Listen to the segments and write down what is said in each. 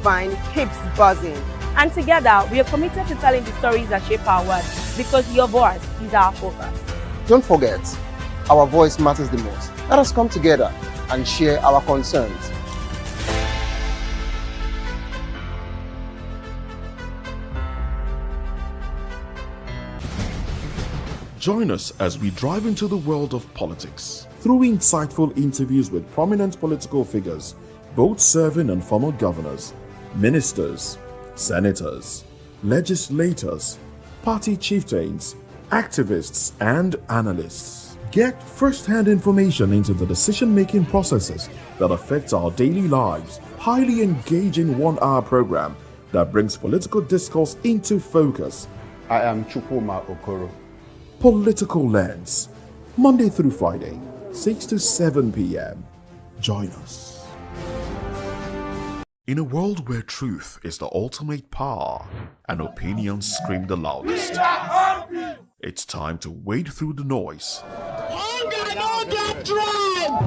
Grapevine keeps buzzing. And together, we are committed to telling the stories that shape our world, because your voice is our focus. Don't forget, our voice matters the most. Let us come together and share our concerns. Join us as we drive into the world of politics through insightful interviews with prominent political figures, both serving and former governors, ministers, senators, legislators, party chieftains, activists, and analysts. Get first-hand information into the decision-making processes that affect our daily lives. Highly engaging one-hour program that brings political discourse into focus. I am Chukwuma Okoro. Political Lens, Monday through Friday, 6 to 7 p.m. Join us. In a world where truth is the ultimate power and opinions scream the loudest, it's time to wade through the noise. Hunger no get drum!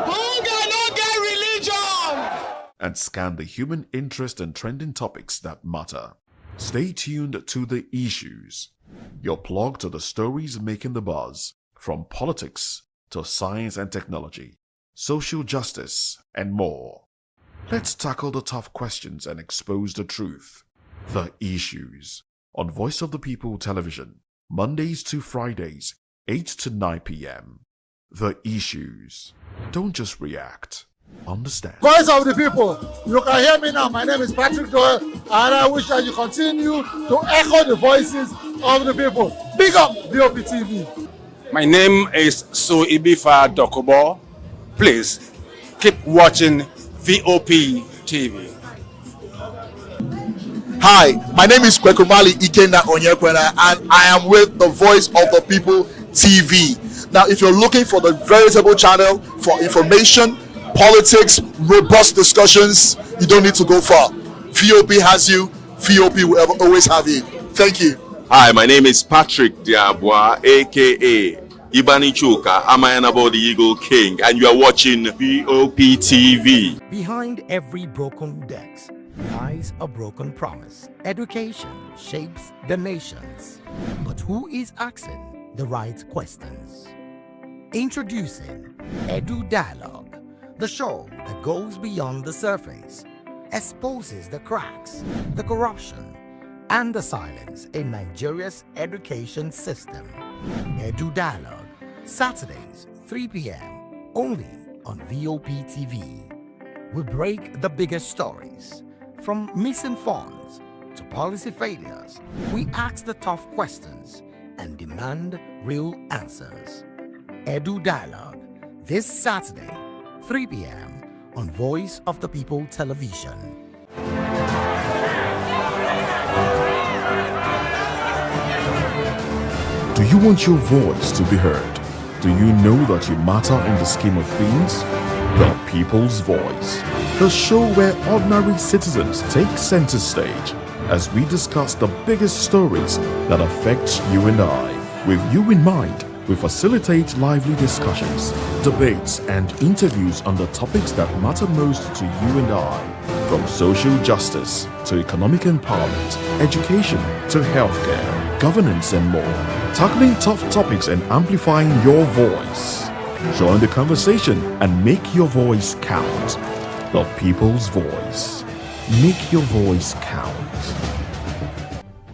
Hunger no get religion! And scan the human interest and trending topics that matter. Stay tuned to The Issues, your plug to the stories making the buzz, from politics to science and technology, social justice, and more. Let's tackle the tough questions and expose the truth. The Issues, on Voice of the People Television, Mondays to Fridays, 8 to 9 p.m. The Issues. Don't just react. Understand. Voice of the people, you can hear me now. My name is Patrick Doyle, and I wish that you continue to echo the voices of the people. Big up Vop TV. My name is Suibifa Dokubo. Please keep watching Vop TV. Hi, my name is Kwekumali Ikenda Onyekwena, and I am with the Voice of the People TV. Now, if you're looking for the veritable channel for information, politics, robust discussions, you don't need to go far. VOP has you. VOP will always have you. Thank you. Hi, my name is Patrick Diabwa, aka Ibani Chuka, Amayanabo the Eagle King, and you are watching VOP TV. Behind every broken desk lies a broken promise. Education shapes the nations, but who is asking the right questions? Introducing Edu Dialogue, the show that goes beyond the surface, exposes the cracks, the corruption, and the silence in Nigeria's education system. Edu Dialogue, Saturdays, 3 p.m., only on VOP TV. We break the biggest stories, from missing funds to policy failures. We ask the tough questions and demand real answers. Edu Dialogue, this Saturday, 3 p.m. on Voice of the People Television. Do you want your voice to be heard? Do you know that you matter in the scheme of things? The People's Voice, the show where ordinary citizens take center stage as we discuss the biggest stories that affect you and I. With you in mind, we facilitate lively discussions, debates, and interviews on the topics that matter most to you and I, from social justice to economic empowerment, education to healthcare, governance, and more, tackling tough topics and amplifying your voice. Join the conversation and make your voice count. The People's Voice. Make your voice count.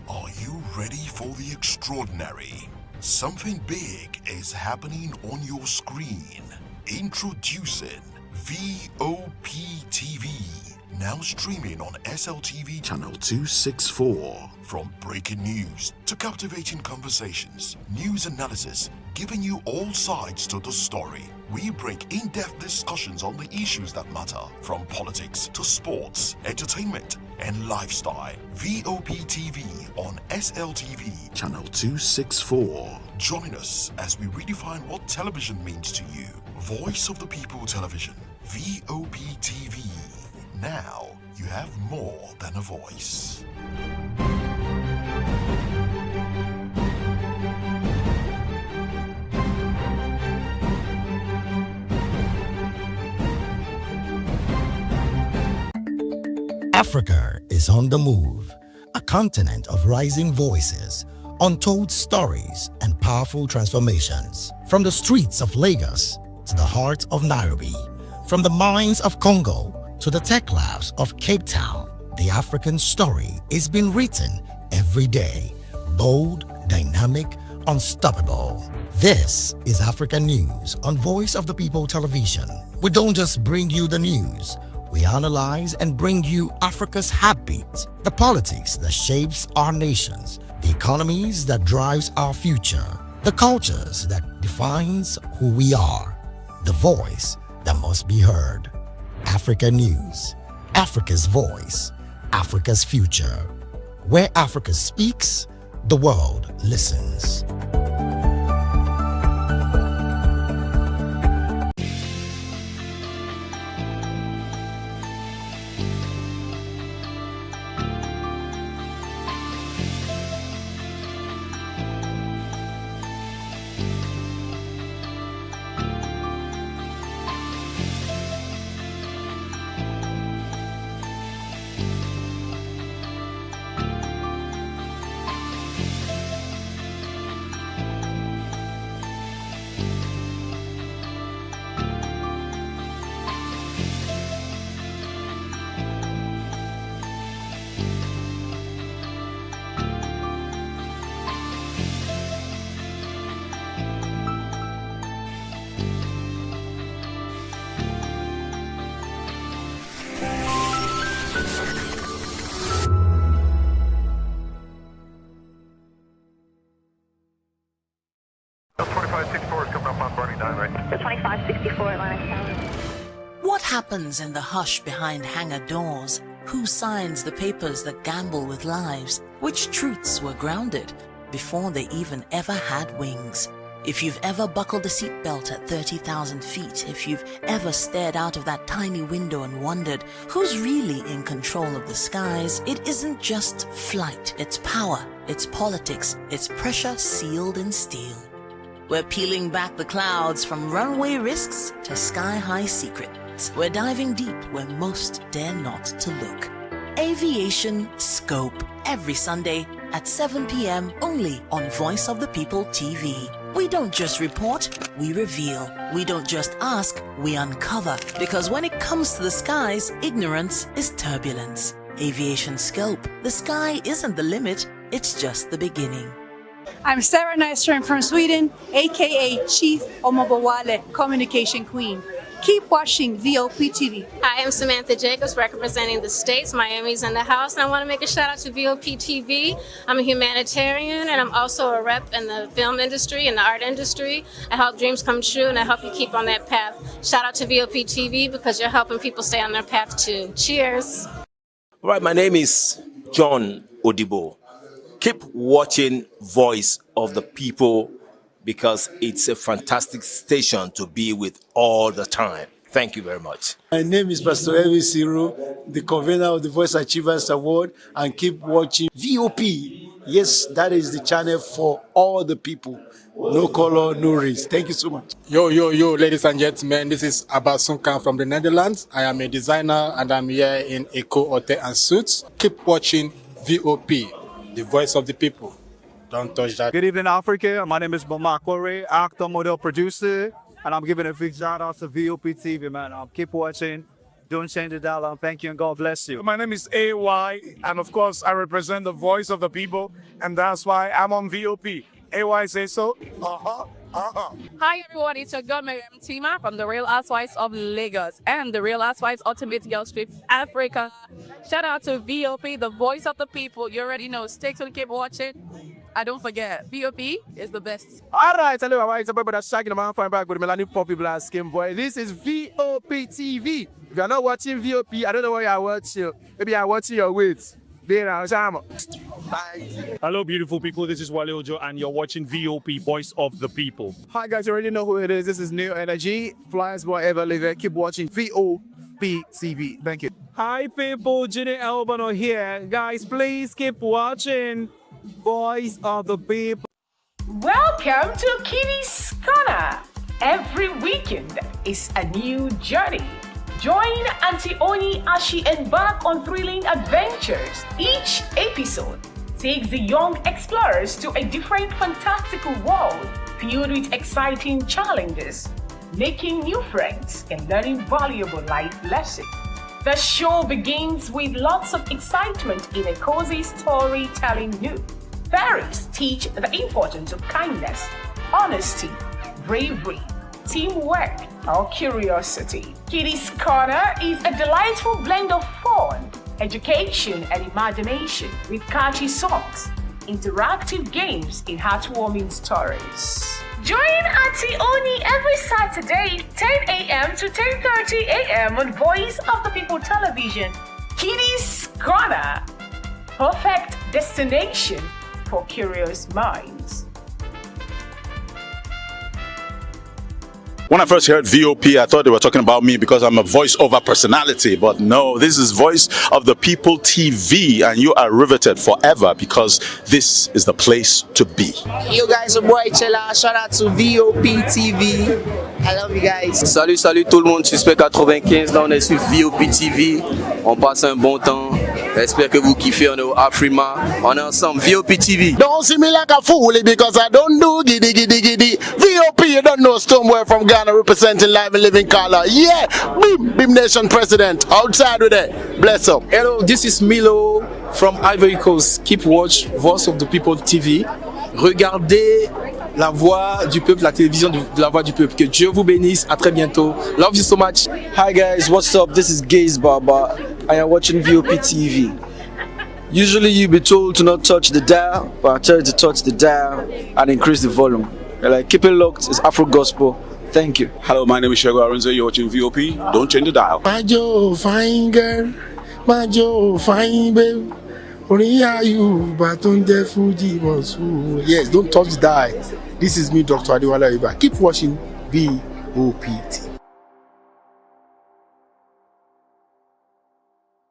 Are you ready for the extraordinary? Something big is happening on your screen. Introducing VOP TV. Now streaming on SLTV channel 264. From breaking news to captivating conversations, news analysis, giving you all sides to the story. We break in-depth discussions on the issues that matter, from politics to sports, entertainment, and lifestyle. VOP TV on SLTV channel 264. Join us as we redefine what television means to you. Voice of the People Television, VOP TV. Now you have more than a voice. Africa is on the move, a continent of rising voices, untold stories, and powerful transformations. From the streets of Lagos to the heart of Nairobi, from the mines of Congo to the tech labs of Cape Town, the African story is being written every day. Bold, dynamic, unstoppable. This is African News on Voice of the People Television. We don't just bring you the news. We analyze and bring you Africa's heartbeat, the politics that shapes our nations, the economies that drives our future, the cultures that defines who we are, the voice that must be heard. Africa News, Africa's voice, Africa's future. Where Africa speaks, the world listens. What happens in the hush behind hangar doors? Who signs the papers that gamble with lives? Which truths were grounded before they even ever had wings? If you've ever buckled a seatbelt at 30,000 feet, if you've ever stared out of that tiny window and wondered who's really in control of the skies, it isn't just flight, it's power, it's politics, it's pressure sealed in steel. We're peeling back the clouds from runway risks to sky-high secrets. We're diving deep where most dare not to look. Aviation Scope, every Sunday at 7 p.m. only on Voice of the People TV. We don't just report, we reveal. We don't just ask, we uncover. Because when it comes to the skies, ignorance is turbulence. Aviation Scope, the sky isn't the limit, it's just the beginning. I'm Sarah Nystrom from Sweden, aka Chief Omobawale, Communication Queen. Keep watching Vop TV. Hi, I'm Samantha Jacobs, representing the States. Miami's in the house, and I want to make a shout out to Vop TV. I'm a humanitarian, and I'm also a rep in the film industry and the art industry. I help dreams come true, and I help you keep on that path. Shout out to Vop TV because you're helping people stay on their path too. Cheers. All right, my name is John Odibo. Keep watching Voice of the People because it's a fantastic station to be with all the time. Thank you very much. My name is Pastor Elvis Siru, the convener of the Voice Achievers Award, and keep watching VOP. Yes, that is the channel for all the people. No color, no race. Thank you so much. Yo, ladies and gentlemen, this is Abasunkan from the Netherlands. I am a designer and I'm here in Eco Hotel and Suits. Keep watching VOP, the Voice of the People. Don't touch that. Good evening, Africa. My name is Bamakore, actor, model, producer, and I'm giving a big shout out to VOP TV, man. Keep watching. Don't change the dial. Thank you and God bless you. My name is AY, and of course, I represent the Voice of the People, and that's why I'm on VOP. AY say so. Hi everyone, it's your girl Miriam Tima from the Real Housewives of Lagos and the Real Housewives Ultimate Girls Trip Africa. Shout out to VOP, the Voice of the People. You already know. Stay tuned, keep watching. And don't forget, VOP is the best. All right, hello, it's about that shagging man fine back with Melanie Poppy Black Skin Boy. This is VOP TV. If you're not watching VOP, I don't know why you're watching. Maybe you're watching your weight. Hello, beautiful people. This is Wale Ojo, and you're watching VOP, Voice of the People. Hi, guys. You already know who it is. This is New Energy. Flyers, whatever, live it. Keep watching VOP TV. Thank you. Hi, people. Ginny Albano here. Guys, please keep watching Voice of the People. Welcome to Kitty's Corner. Every weekend is a new journey. Join Auntie Oni as she embarks on thrilling adventures. Each episode takes the young explorers to a different fantastical world filled with exciting challenges, making new friends and learning valuable life lessons. The show begins with lots of excitement in a cozy storytelling mood. Fairies teach the importance of kindness, honesty, bravery, teamwork, or curiosity. Kiddies Corner is a delightful blend of fun, education, and imagination with catchy songs, interactive games, and heartwarming stories. Join Auntie Oni every Saturday, 10 a.m. to 10:30 a.m. on Voice of the People Television. Kiddies Corner, perfect destination for curious minds. When I first heard VOP, I thought they were talking about me because I'm a voiceover personality. But no, this is Voice of the People TV, and you are riveted forever because this is the place to be. Yo guys, your boy Chella, shout out to VOP TV. I love you guys. Salut, salut tout le monde, Suspect 95, là on est sur VOP TV. On passe un bon temps. J'espère que vous kiffez, on est au Afrima. On est ensemble, VOP TV. Don't see me like a fool because I don't do giddy giddy giddy. VOP, you don't know Stoneware from Ghana representing live and living color. Yeah, Beam Nation President. Outside with it. Bless up. Hello, this is Milo from Ivory Coast. Keep watch Voice of the People TV. Regardez la voix du peuple, la télévision de la voix du peuple. Que Dieu vous bénisse. À très bientôt. Love you so much. Hi guys, what's up? This is Gaze Baba. I am watching VOP TV. Usually you be told to not touch the dial, but I tell you to touch the dial and increase the volume. You're like, keep it locked. It's Afro Gospel. Thank you. Hello, my name is Shego Arunze. You're watching VOP. Don't change the dial. My Joe, fine girl. My Joe, fine babe. Only are you, but on the Fuji Monsoon. Yes, don't touch the dial. This is me, Dr. Adiwala Iba. Keep watching VOP TV.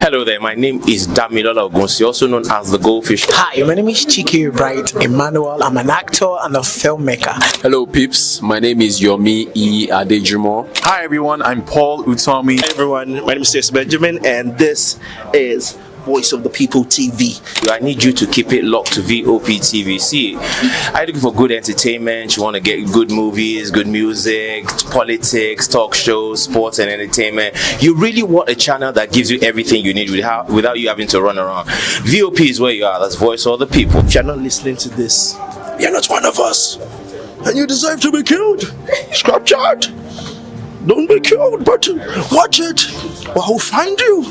Hello there, my name is Damilola Ogunsi, also known as the Goldfish. Hi, my name is Chiki Bright Emmanuel. I'm an actor and a filmmaker. Hello peeps, my name is Yomi E. Adejimo. Hi everyone, I'm Paul Utomi. Hi everyone, my name is Stacey Benjamin and this is Voice of the People TV. I need you to keep it locked to VOP TV. See, are you looking for good entertainment? You want to get good movies, good music, politics, talk shows, sports and entertainment. You really want a channel that gives you everything you need without you having to run around. VOP is where you are. That's Voice of the People. If you're not listening to this, you're not one of us. And you deserve to be killed. Scrap chat. Don't be killed, but watch it. Or I'll find you.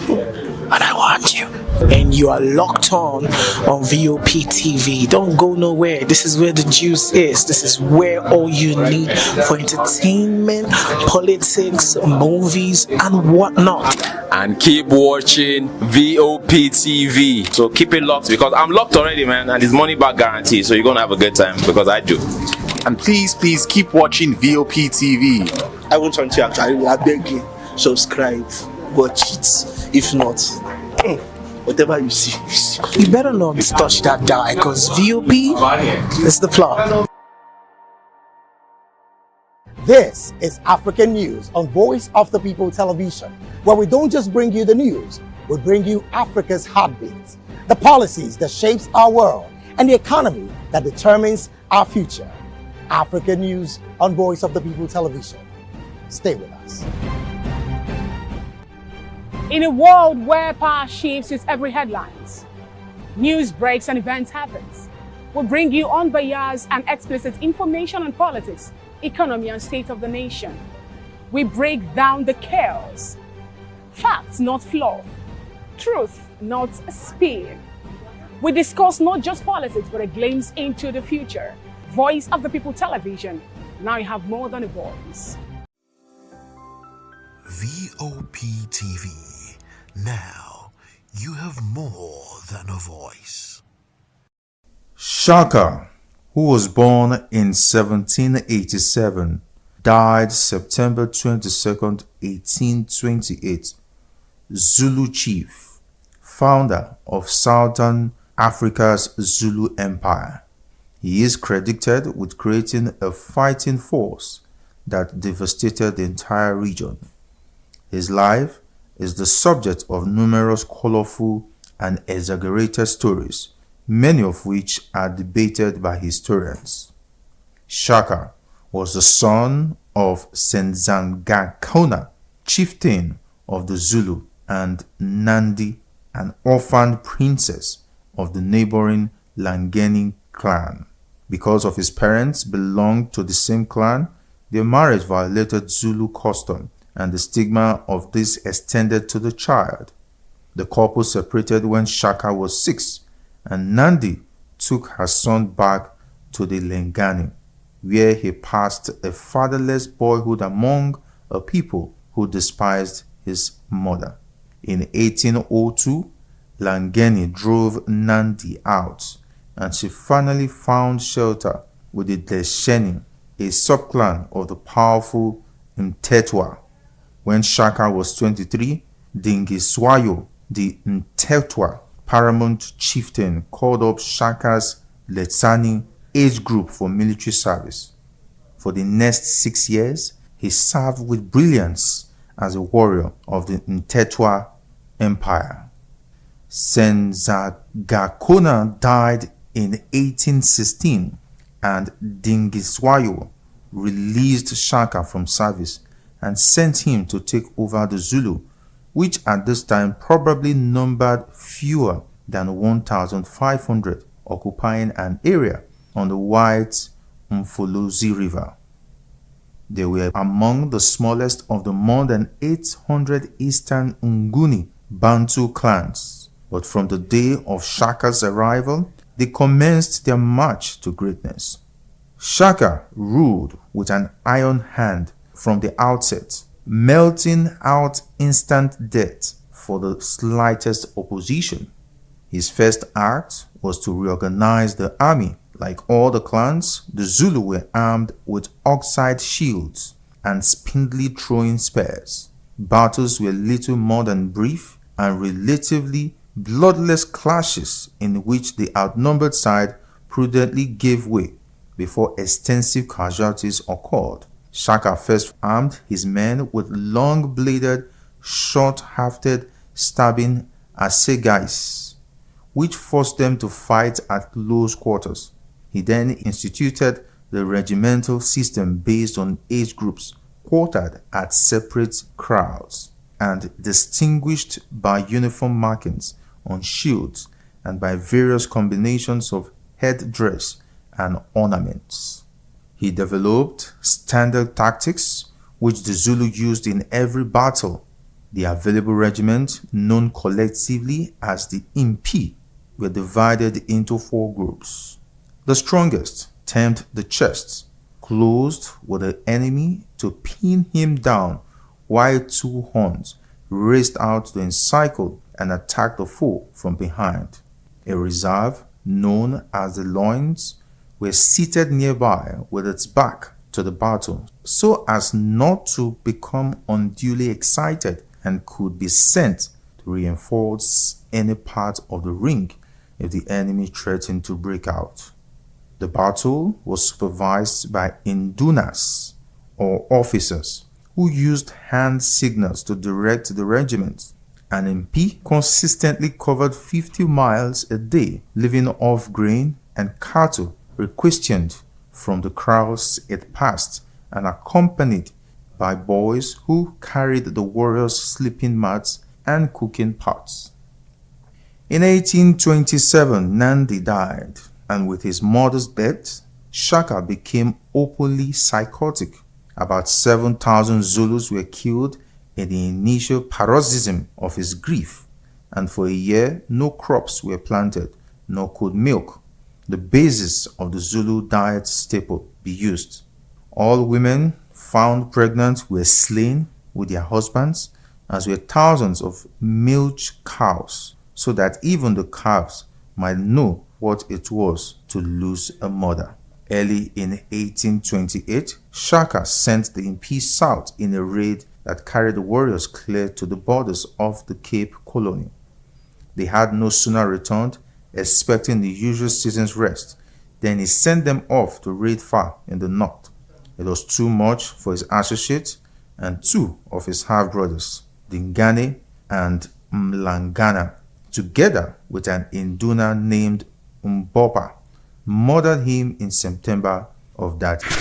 And I want you. And you are locked on VOP TV. Don't go nowhere. This is where the juice is. This is where all you need for entertainment, politics, movies, and whatnot. And keep watching VOP TV. So keep it locked because I'm locked already, man, and it's money back guarantee. So you're gonna have a good time because I do. And please keep watching VOP TV. I want to actually, I beg you, subscribe, watch it. If not, whatever you see, you see. You better not touch that die because VOP is the plot. This is African News on Voice of the People Television, where we don't just bring you the news, we bring you Africa's heartbeat, the policies that shapes our world, and the economy that determines our future. African News on Voice of the People Television. Stay with us. In a world where power shifts its every headlines, news breaks and events happens, we bring you unbiased and explicit information on politics, economy and state of the nation. We break down the chaos. Facts, not fluff. Truth, not spin. We discuss not just politics, but a glimpse into the future. Voice of the People Television. Now you have more than a voice. VOP TV. Now you have more than a voice. Shaka, who was born in 1787, died September 22nd, 1828. Zulu chief, founder of Southern Africa's Zulu Empire. He is credited with creating a fighting force that devastated the entire region. His life is the subject of numerous colorful and exaggerated stories, many of which are debated by historians. Shaka was the son of Senzangakona, chieftain of the Zulu, and Nandi, an orphaned princess of the neighboring Langeni clan. Because of his parents belonged to the same clan, their marriage violated Zulu custom, and the stigma of this extended to the child. The couple separated when Shaka was 6, and Nandi took her son back to the Lengani, where he passed a fatherless boyhood among a people who despised his mother. In 1802, Langeni drove Nandi out, and she finally found shelter with the Desheni, a subclan of the powerful Mtetwa. When Shaka was 23, Dingiswayo, the Mtetwa paramount chieftain, called up Shaka's Letsani age group for military service. For the next 6 years, he served with brilliance as a warrior of the Mtetwa Empire. Senzagakona died in 1816, and Dingiswayo released Shaka from service and sent him to take over the Zulu, which at this time probably numbered fewer than 1,500, occupying an area on the White Mfolozi River. They were among the smallest of the more than 800 Eastern Nguni Bantu clans, but from the day of Shaka's arrival, they commenced their march to greatness. Shaka ruled with an iron hand from the outset, melting out instant death for the slightest opposition. His first act was to reorganize the army. Like all the clans, the Zulu were armed with oxide shields and spindly throwing spears. Battles were little more than brief and relatively bloodless clashes in which the outnumbered side prudently gave way before extensive casualties occurred. Shaka first armed his men with long-bladed, short-hafted stabbing assegais, which forced them to fight at close quarters. He then instituted the regimental system based on age groups quartered at separate crowds and distinguished by uniform markings on shields and by various combinations of headdress and ornaments. He developed standard tactics which the Zulu used in every battle. The available regiments, known collectively as the Impi, were divided into 4 groups. The strongest, termed the chest, closed with the enemy to pin him down, while 2 horns raced out to encircle and attack the foe from behind. A reserve, known as the loins, were seated nearby with its back to the battle so as not to become unduly excited, and could be sent to reinforce any part of the ring if the enemy threatened to break out. The battle was supervised by indunas, or officers, who used hand signals to direct the regiments. An MP consistently covered 50 miles a day, living off grain and cattle requisitioned from the crowds it passed, and accompanied by boys who carried the warriors' sleeping mats and cooking pots. In 1827, Nandi died, and with his mother's death, Shaka became openly psychotic. About 7,000 Zulus were killed in the initial paroxysm of his grief, and for a year no crops were planted, nor could milk, the basis of the Zulu diet staple, be used. All women found pregnant were slain with their husbands, as were thousands of milch cows, so that even the calves might know what it was to lose a mother. Early in 1828, Shaka sent the Impi south in a raid that carried the warriors clear to the borders of the Cape Colony. They had no sooner returned, expecting the usual season's rest, than he sent them off to raid far in the north. It was too much for his associates, and 2 of his half-brothers, Dingane and Mlangana, together with an Induna named Mbopa, murdered him in September of that year.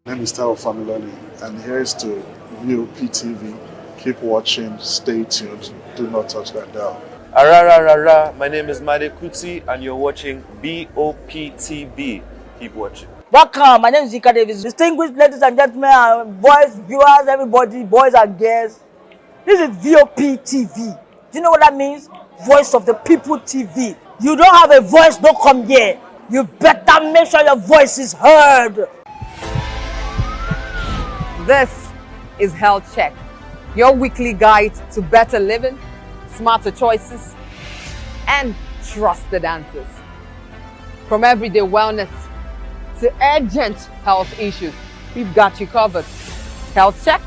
My name is Tao Familoni, and here's to Vop TV. Keep watching, stay tuned, do not touch that dial. Arararara, my name is Made Kuti, and you're watching Vop TV. Keep watching. Welcome, my name is Ika Davis. Distinguished ladies and gentlemen, boys, viewers, everybody, boys and girls. This is Vop TV. Do you know what that means? Voice of the People TV. You don't have a voice, don't come here. You better make sure your voice is heard. This is Health Check, your weekly guide to better living, smarter choices, and trusted answers. From everyday wellness to urgent health issues, we've got you covered. Health Check,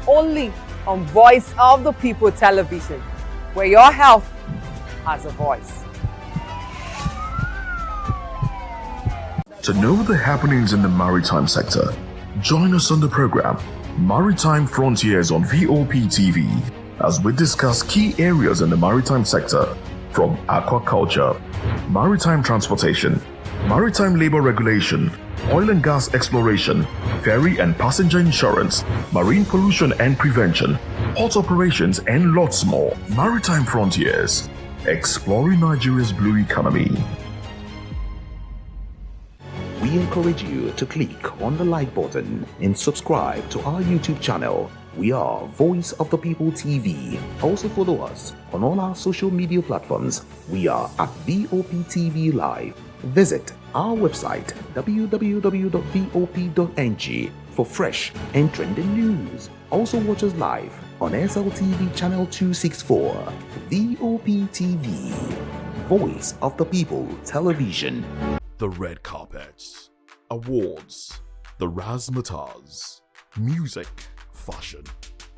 only on Voice of the People television, where your health has a voice. To know the happenings in the maritime sector, join us on the program Maritime Frontiers on Vop TV as we discuss key areas in the maritime sector, from aquaculture, maritime transportation, maritime labor regulation, oil and gas exploration, ferry and passenger insurance, marine pollution and prevention, port operations, and lots more. Maritime Frontiers, exploring Nigeria's blue economy. We encourage you to click on the like button and subscribe to our YouTube channel. We are Voice of the People TV. Also follow us on all our social media platforms. We are at Vop TV Live. Visit our website www.vop.ng for fresh and trending news. Also watch us live on SLTV channel 264. Vop TV, Voice of the People Television. The red carpets, awards, the razzmatazz, music, fashion,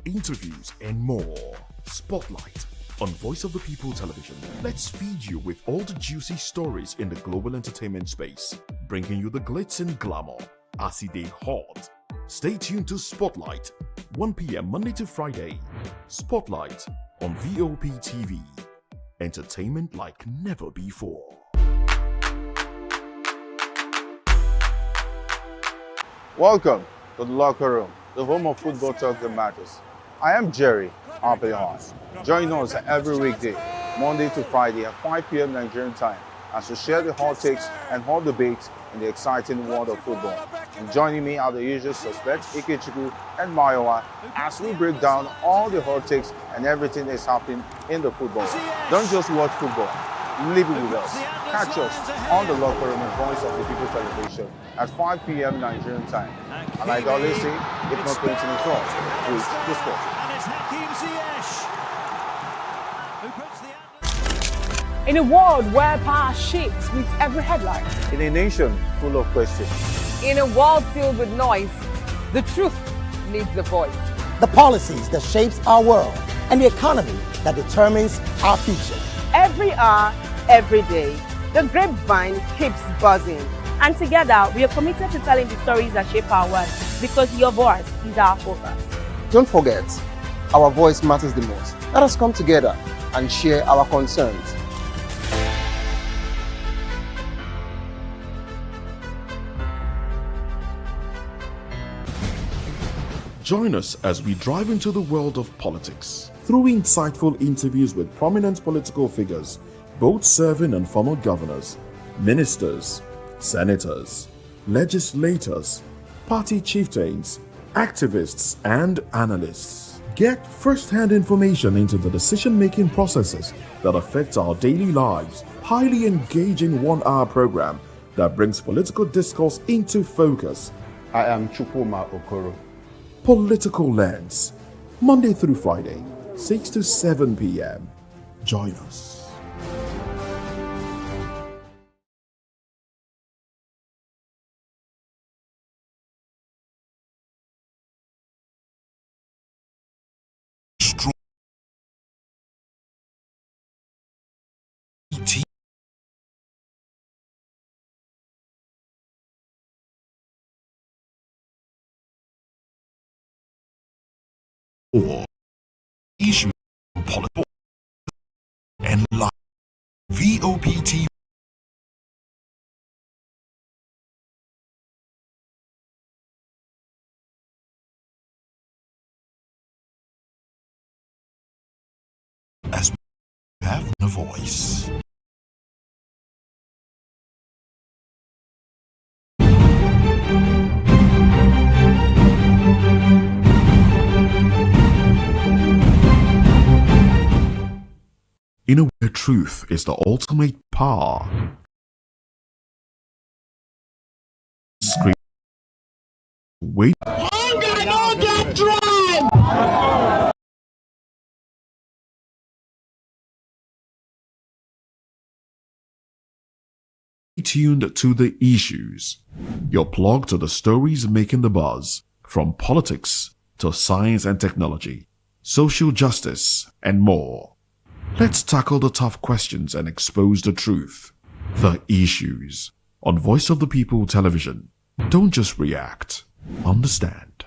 interviews, and more. Spotlight on Voice of the People Television. Let's feed you with all the juicy stories in the global entertainment space, bringing you the glitz and glamour as it is hot. Stay tuned to Spotlight, 1 p.m. Monday to Friday. Spotlight on Vop TV. Entertainment like never before. Welcome to the locker room, the home of football talk that matters. I am Jerry Arpillon. Join us every weekday, Monday to Friday at 5 p.m. Nigerian time, as we share the hot takes and hot debates in the exciting world of football. And joining me are the usual suspects, Ikechukwu and Mayowa, as we break down all the hot takes and everything that's happening in the football. Don't just watch football, live it with us. Catch us on the locker room and Voice of the People television at 5 p.m. Nigerian time. And like I always say, if not putting it wrong, with the sport. In a world where power shifts with every headline, In a nation full of questions, In a world filled with noise, the truth needs a voice. The policies that shapes our world and the economy that determines our future. Every hour, every day, the grapevine keeps buzzing. And together, we are committed to telling the stories that shape our world, because your voice is our focus. Don't forget, our voice matters the most. Let us come together and share our concerns. Join us as we drive into the world of politics through insightful interviews with prominent political figures, both serving and former governors, ministers, senators, legislators, party chieftains, activists, and analysts. Get first-hand information into the decision-making processes that affect our daily lives. Highly engaging one-hour program that brings political discourse into focus. I am Chukwuma Okoro. Political Lens, Monday through Friday, 6 to 7 p.m. Join us. Or issue political and live VOP TV. As we have a voice. In a way, truth is the ultimate power. Scream. Wait. Tuned to the issues. You're plugged to the stories making the buzz, from politics to science and technology, social justice, and more. Let's tackle the tough questions and expose the truth. The issues. On Voice of the People television. Don't just react. Understand.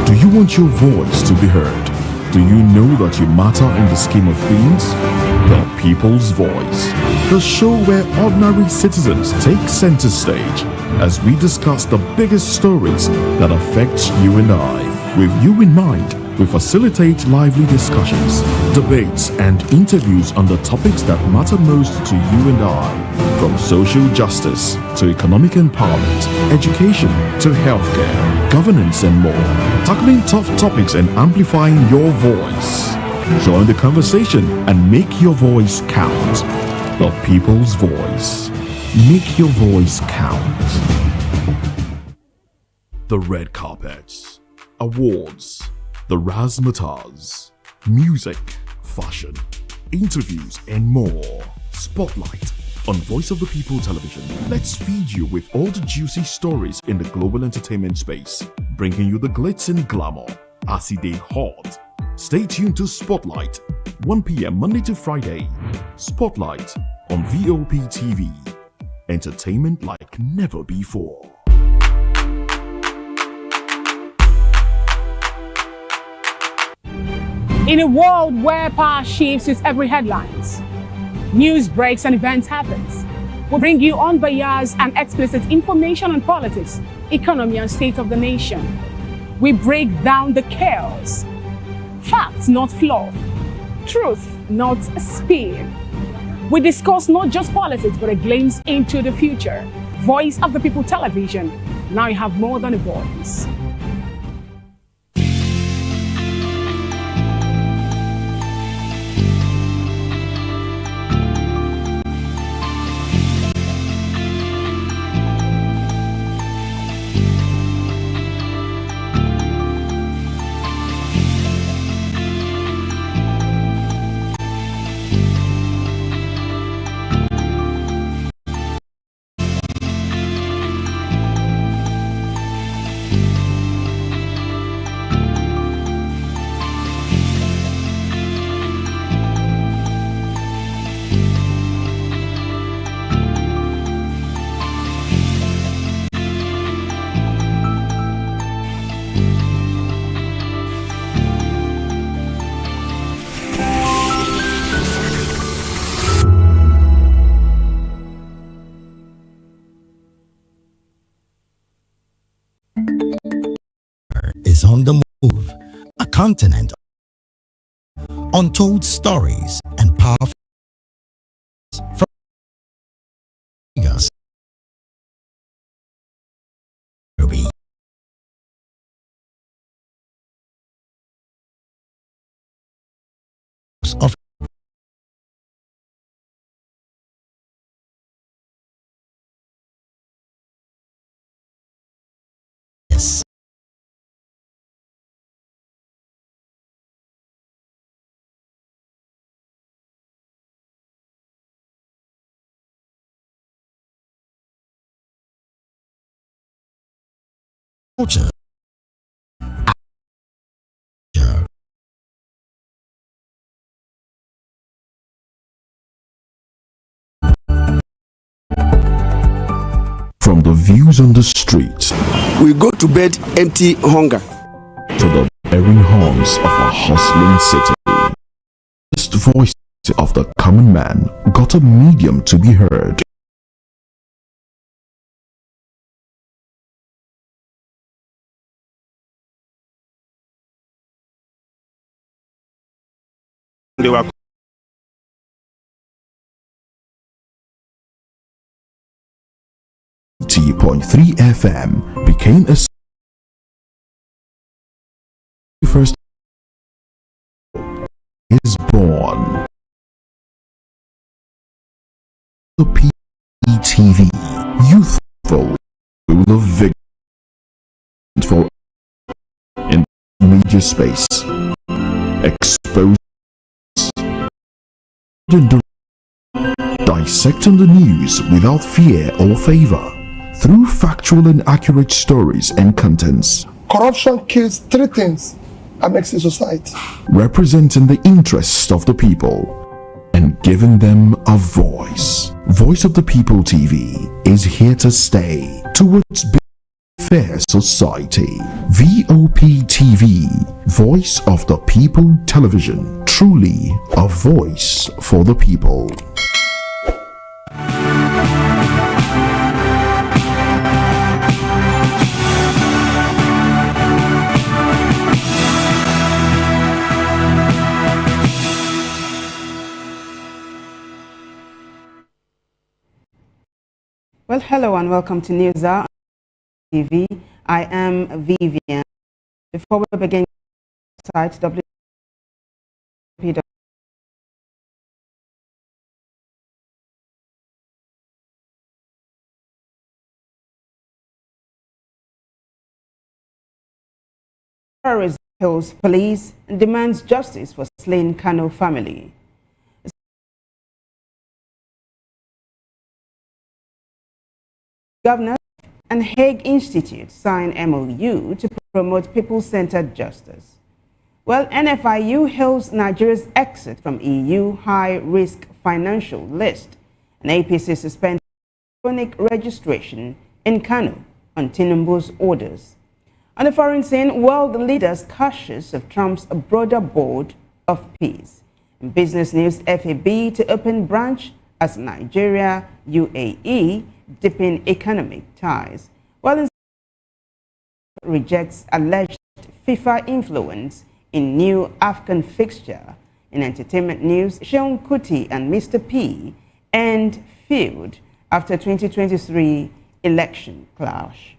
Do you want your voice to be heard? Do you know that you matter in the scheme of things? The People's Voice. The show where ordinary citizens take center stage as we discuss the biggest stories that affect you and I. With you in mind, we facilitate lively discussions, debates, and interviews on the topics that matter most to you and I. From social justice to economic empowerment, education to healthcare, governance, and more. Tackling tough topics and amplifying your voice. Join the conversation and make your voice count. The People's Voice. Make your voice count. The red carpets, awards, the razzmatazz, music, fashion, interviews, and more. Spotlight on Voice of the People television. Let's feed you with all the juicy stories in the global entertainment space, bringing you the glitz and glamour as it is hot. Stay tuned to Spotlight, 1 p.m. Monday to Friday. Spotlight on VOP TV. Entertainment like never before. In a world where power shifts its every headlines, news breaks and events happens, we bring you unbiased and explicit information on politics, economy, and state of the nation. We break down the chaos. Facts, not fluff. Truth, not spin. We discuss not just politics, but a glimpse into the future. Voice of the People television. Now you have more than a voice. Is on the move, a continent, untold stories and powerful from us. Of yes. Culture. From the views on the street we go to bed empty hunger. To the bearing horns of a hustling city. This voice of the common man got a medium to be heard. They were 90.3 FM became a first is born. The PTV, youthful, full of vigor for in media space, exposed and dissecting the news without fear or favor through factual and accurate stories and contents. Corruption kills three things and makes a society. Representing the interests of the people and giving them a voice. Voice of the People TV is here to stay towards fair society. VOP TV, Voice of the People Television, truly a voice for the people. Well, hello and welcome to Newshour TV. I am Vivian. Before we begin, site www. Terrorism kills police and demands justice for slain Kano family. Governor and Hague Institute sign MOU to promote people-centered justice. Well, NFIU hails Nigeria's exit from EU high-risk financial list, and APC suspends electronic registration in Kano on Tinubu's orders. On the foreign scene, world leaders cautious of Trump's broader board of peace. In business news, FAB to open branch as Nigeria, UAE, deepen economic ties, while rejects alleged FIFA influence in new Afghan fixture. In entertainment news, Seun Kuti and Mr. P end feud after 2023 election clash.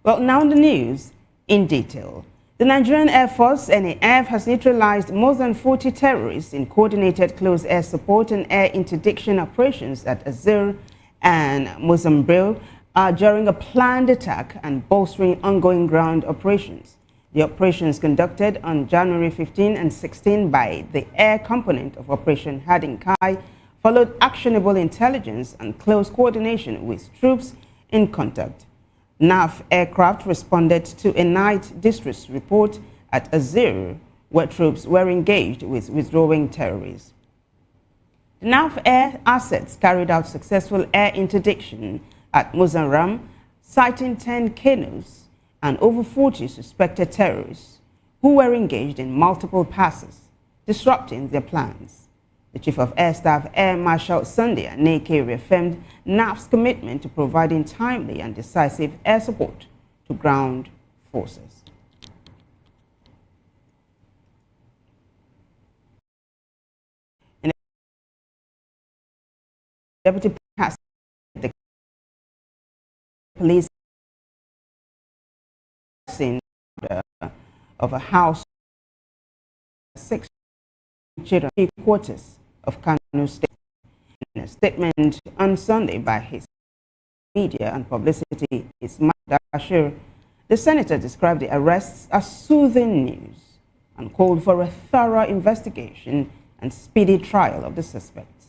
Well, now the news in detail. The Nigerian Air Force, NAF, has neutralized more than 40 terrorists in coordinated close air support and air interdiction operations at Azir and Mozambique during a planned attack and bolstering ongoing ground operations. The operations conducted on January 15 and 16 by the air component of Operation Hadinkai followed actionable intelligence and close coordination with troops in contact. NAF aircraft responded to a night distress report at Azir, where troops were engaged with withdrawing terrorists. The NAF air assets carried out successful air interdiction at Muzaram, citing 10 canoes and over 40 suspected terrorists who were engaged in multiple passes, disrupting their plans. The Chief of Air Staff, Air Marshal Sunday Neke, reaffirmed NAF's commitment to providing timely and decisive air support to ground forces. In Deputy Pastor, the police scene of a house 6 children quarters of Kano State. In a statement on Sunday by his media and publicity, Ismail Bashir, the senator described the arrests as soothing news and called for a thorough investigation and speedy trial of the suspects.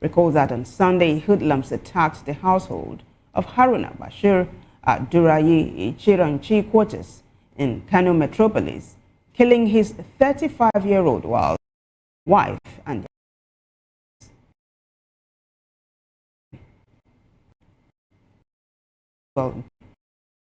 Recall that on Sunday, hoodlums attacked the household of Haruna Bashir at Durayi Chiranchi quarters in Kano metropolis, killing his 35-year-old wife and Well,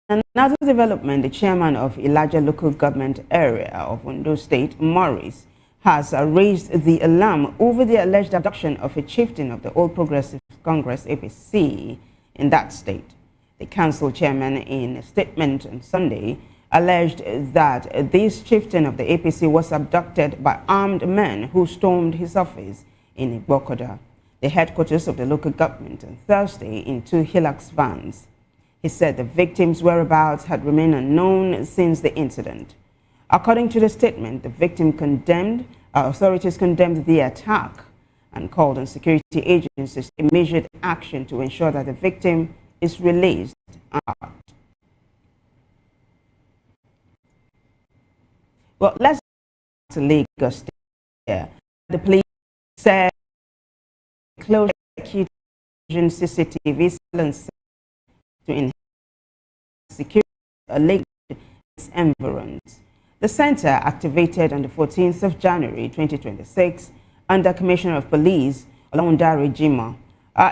another development, the chairman of Ilaja local government area of Ondo State, Maurice, has raised the alarm over the alleged abduction of a chieftain of the All Progressive Congress APC in that state. The council chairman, in a statement on Sunday, alleged that this chieftain of the APC was abducted by armed men who stormed his office in Igbokoda, the headquarters of the local government, on Thursday in 2 Hilux vans. He said the victim's whereabouts had remained unknown since the incident. According to the statement, the victim authorities condemned the attack and called on security agencies immediate action to ensure that the victim is released unharmed. Well, let's go to Lagos State here. The police said close CCTV surveillance to enhance security alleged environs. The center, activated on the 14th of January 2026 under Commissioner of Police Olawundare Jimoh,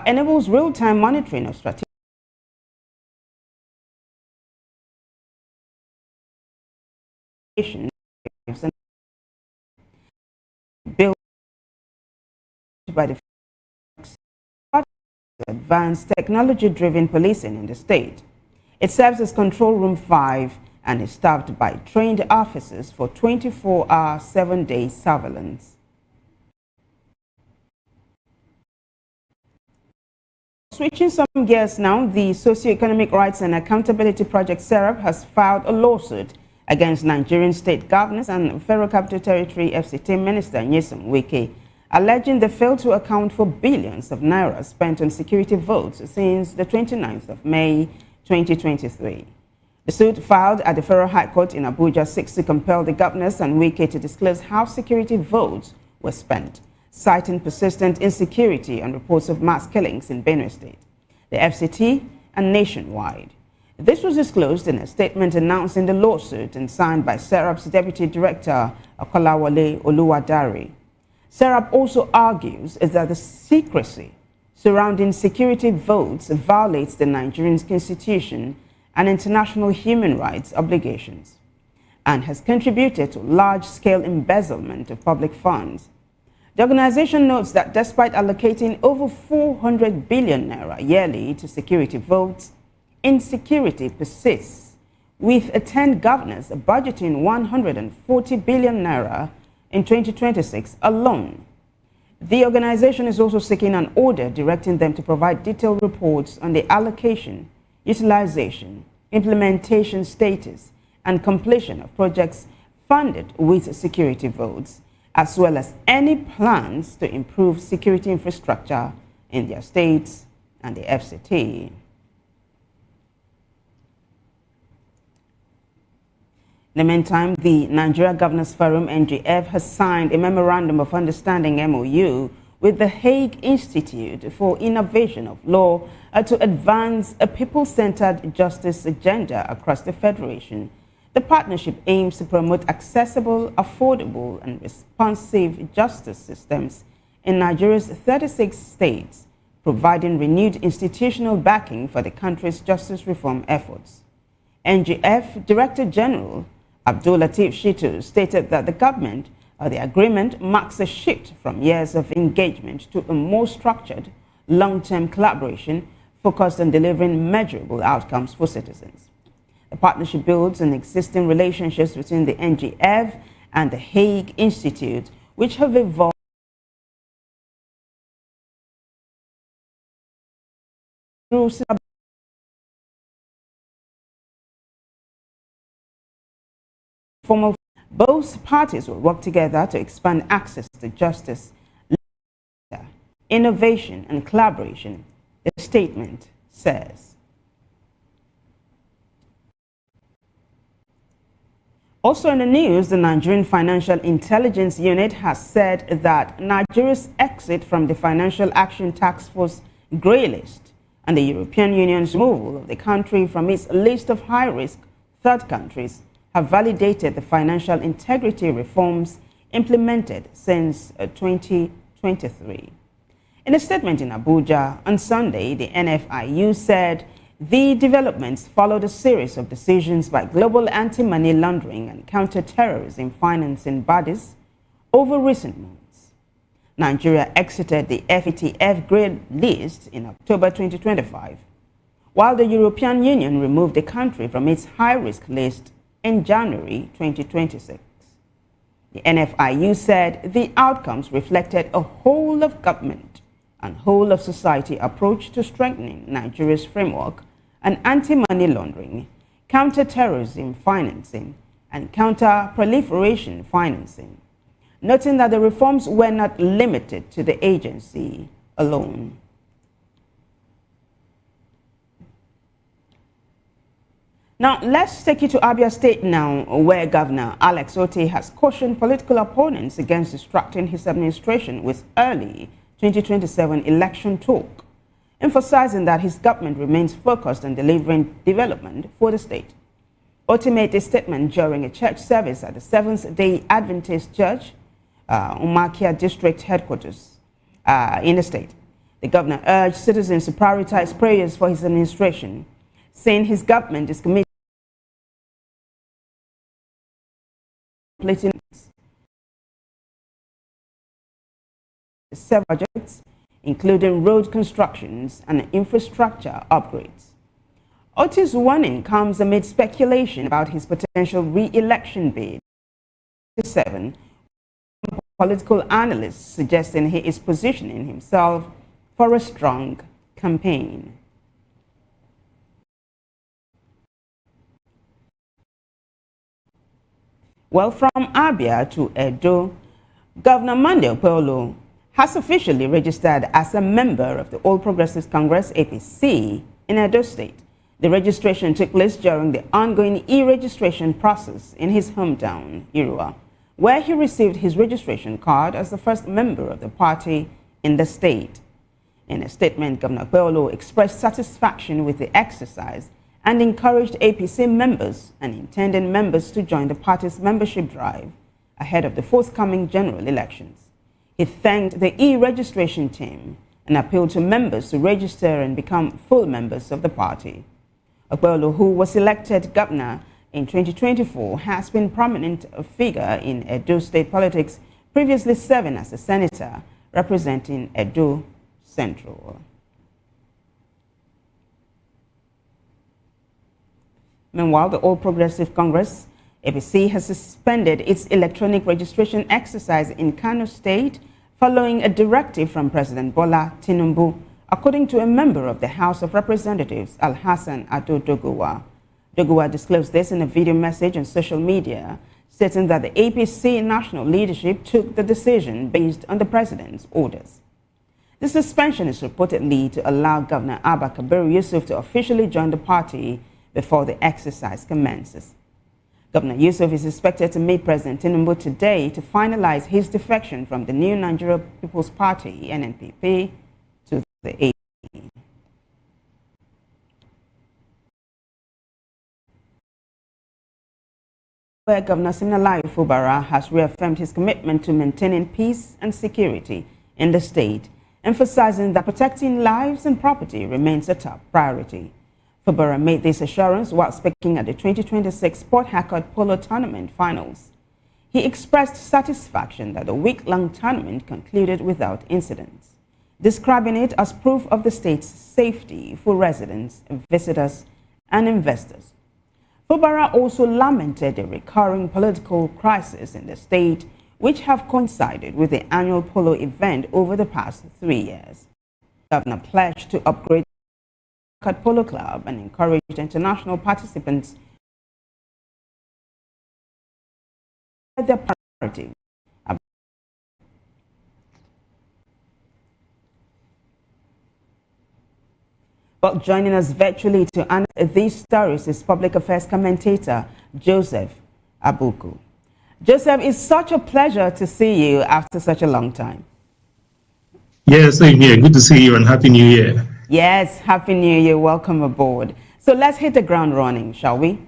enables real-time monitoring of strategic built by the advanced technology-driven policing in the state. It serves as Control Room 5 and is staffed by trained officers for 24-hour, 7-day surveillance. Switching some gears now, the Socio-Economic Rights and Accountability Project (SERAP) has filed a lawsuit against Nigerian state governors and Federal Capital Territory FCT Minister Nyesom Wike, alleging they failed to account for billions of naira spent on security votes since the 29th of May 2023. The suit filed at the Federal High Court in Abuja seeks to compel the governors and Wike to disclose how security votes were spent, citing persistent insecurity and reports of mass killings in Benue State, the FCT, and nationwide. This was disclosed in a statement announcing the lawsuit and signed by SERAP's Deputy Director, Akolawole Oluwadare. SERAP also argues that the secrecy surrounding security votes violates the Nigerian Constitution and international human rights obligations, and has contributed to large-scale embezzlement of public funds. The organization notes that despite allocating over 400 billion naira yearly to security votes, insecurity persists, with 10 governors budgeting 140 billion naira in 2026 alone. The organization is also seeking an order directing them to provide detailed reports on the allocation, utilization, implementation status, and completion of projects funded with security votes, as well as any plans to improve security infrastructure in their states and the FCT. In the meantime, the Nigeria Governors Forum, NGF, has signed a Memorandum of Understanding, MOU, with the Hague Institute for Innovation of Law to advance a people-centered justice agenda across the Federation. The partnership aims to promote accessible, affordable, and responsive justice systems in Nigeria's 36 states, providing renewed institutional backing for the country's justice reform efforts. NGF Director General Abdul Latif Shitu stated that the agreement marks a shift from years of engagement to a more structured, long-term collaboration focused on delivering measurable outcomes for citizens. The partnership builds on existing relationships between the NGF and the Hague Institute, which have evolved through formal. Both parties will work together to expand access to justice, innovation, and collaboration, the statement says. Also in the news, the Nigerian Financial Intelligence Unit has said that Nigeria's exit from the Financial Action Task Force grey list and the European Union's removal of the country from its list of high-risk third countries have validated the financial integrity reforms implemented since 2023. In a statement in Abuja on Sunday, the NFIU said The developments followed a series of decisions by global anti-money laundering and counter-terrorism financing bodies over recent months. Nigeria exited the FATF grade list in October 2025, while the European Union removed the country from its high-risk list in January 2026. The NFIU said the outcomes reflected a whole-of-government and whole-of-society approach to strengthening Nigeria's framework and anti-money laundering, counter-terrorism financing, and counter-proliferation financing, noting that the reforms were not limited to the agency alone. Now, let's take you to Abia State now, where Governor Alex Otti has cautioned political opponents against distracting his administration with early 2027 election talk, emphasizing that his government remains focused on delivering development for the state. Otti made this statement during a church service at the Seventh-day Adventist Church, Umakia District Headquarters in the state. The governor urged citizens to prioritize prayers for his administration, saying his government is committed to completing several projects, including road constructions and infrastructure upgrades. Otti's warning comes amid speculation about his potential re-election bid. 7 political analysts suggesting he is positioning himself for a strong campaign. Well, from Abia to Edo, Governor Monday Okpebholo has officially registered as a member of the All Progressives Congress APC in Edo State. The registration took place during the ongoing e-registration process in his hometown, Irua, where he received his registration card as the first member of the party in the state. In a statement, Governor Okpebholo expressed satisfaction with the exercise and encouraged APC members and intended members to join the party's membership drive ahead of the forthcoming general elections. He thanked the e-registration team and appealed to members to register and become full members of the party. Okpebholo, who was elected governor in 2024, has been a prominent figure in Edo state politics, previously serving as a senator representing Edo Central. Meanwhile, the All Progressive Congress, APC, has suspended its electronic registration exercise in Kano State following a directive from President Bola Tinubu, according to a member of the House of Representatives, Al-Hassan Ado Doguwa. Doguwa disclosed this in a video message on social media, stating that the APC national leadership took the decision based on the president's orders. The suspension is reportedly to allow Governor Abba Kabir Yusuf to officially join the party before the exercise commences. Governor Yusuf is expected to meet President Tinubu today to finalize his defection from the new Nigeria People's Party, NNPP, to the APC. Where Governor Siminalayi Fubara has reaffirmed his commitment to maintaining peace and security in the state, emphasizing that protecting lives and property remains a top priority. Fubara made this assurance while speaking at the 2026 Port Harcourt Polo Tournament finals. He expressed satisfaction that the week-long tournament concluded without incidents, describing it as proof of the state's safety for residents, visitors, and investors. Fubara also lamented the recurring political crisis in the state, which have coincided with the annual polo event over the past 3 years. The governor pledged to upgrade the Polo Club and encouraged international participants their priority. Well, joining us virtually to answer these stories is public affairs commentator Joseph Abuku. Joseph, it's such a pleasure to see you after such a long time. Yes, same here. Good to see you and Happy New Year. Yes, Happy New Year. Welcome aboard. So let's hit the ground running, shall we?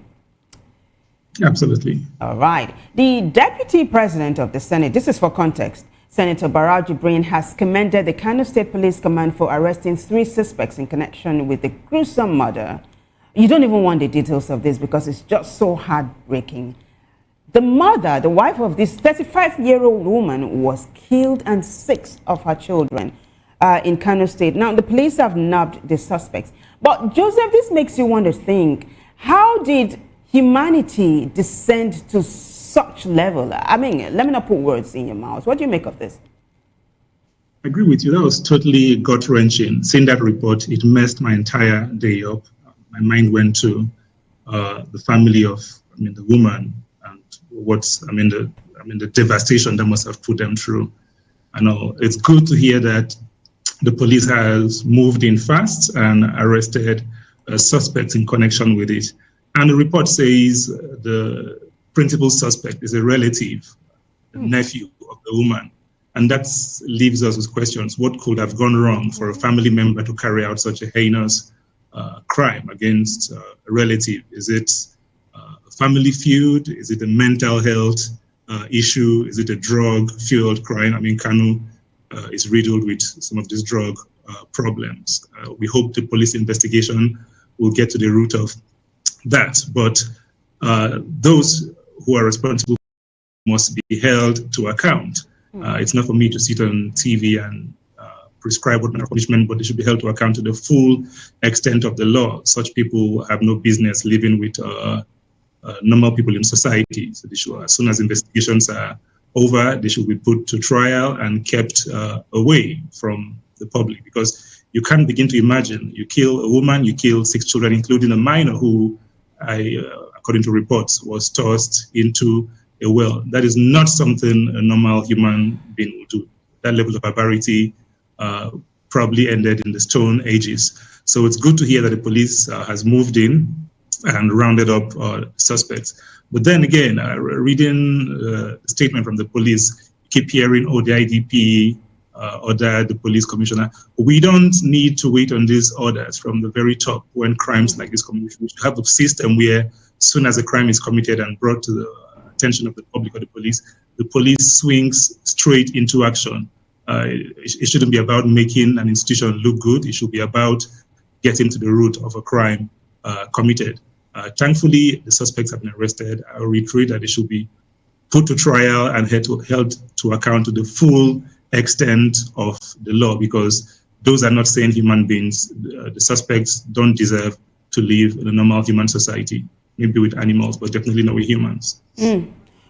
Absolutely. All right. The Deputy President of the Senate, this is for context, Senator Barrow Jibrin has commended the Kano State Police Command for arresting 3 suspects in connection with the gruesome murder. You don't even want the details of this because it's just so heartbreaking. The mother, the wife of this 35-year-old woman, was killed and 6 of her children in Kano State. Now, the police have nabbed the suspects. But, Joseph, this makes you want to think, how did humanity descend to such level? I mean, let me not put words in your mouth. What do you make of this? I agree with you. That was totally gut-wrenching. Seeing that report, it messed my entire day up. My mind went to the family of, the woman, and the devastation that must have put them through. I know it's good to hear that the police has moved in fast and arrested suspects in connection with it. And the report says the principal suspect is a relative, a nephew of the woman. And that leaves us with questions. What could have gone wrong for a family member to carry out such a heinous crime against a relative? Is it a family feud? Is it a mental health issue? Is it a drug-fueled crime? I mean, Kanu is riddled with some of these drug problems. We hope the police investigation will get to the root of that. But those who are responsible must be held to account. It's not for me to sit on TV and prescribe what manner of punishment, but they should be held to account to the full extent of the law. Such people have no business living with normal people in society. So they should, as soon as investigations are over, they should be put to trial and kept away from the public, because you can't begin to imagine. You kill a woman, you kill 6 children, including a minor who, according to reports, was tossed into a well. That is not something a normal human being would do. That level of barbarity probably ended in the Stone Ages. So it's good to hear that the police has moved in and rounded up suspects. But then again, reading a statement from the police, you keep hearing, oh, the IDP ordered the police commissioner. We don't need to wait on these orders from the very top when crimes like this come. We should have a system where, as soon as a crime is committed and brought to the attention of the public or the police swings straight into action. It shouldn't be about making an institution look good. It should be about getting to the root of a crime committed. Thankfully, the suspects have been arrested. I reiterate that they should be put to trial and held to account to the full extent of the law, because those are not sane human beings. The suspects don't deserve to live in a normal human society, maybe with animals, but definitely not with humans.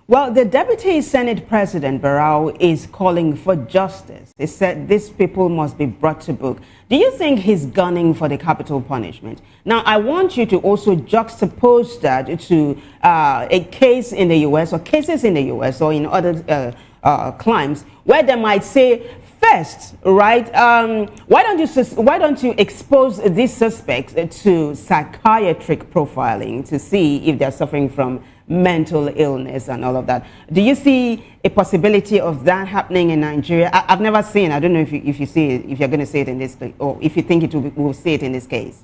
Well, the Deputy Senate President Barrow is calling for justice. He said these people must be brought to book. Do you think he's gunning for the capital punishment? Now, I want you to also juxtapose that to a case in the U.S. or cases in the U.S. or in other climes where they might say, first, right, why don't you expose these suspects to psychiatric profiling to see if they're suffering from mental illness and all of that? Do you see a possibility of that happening in Nigeria? I've never seen. I don't know if you see it, if you're going to say it in this, or if you think we'll see it in this case.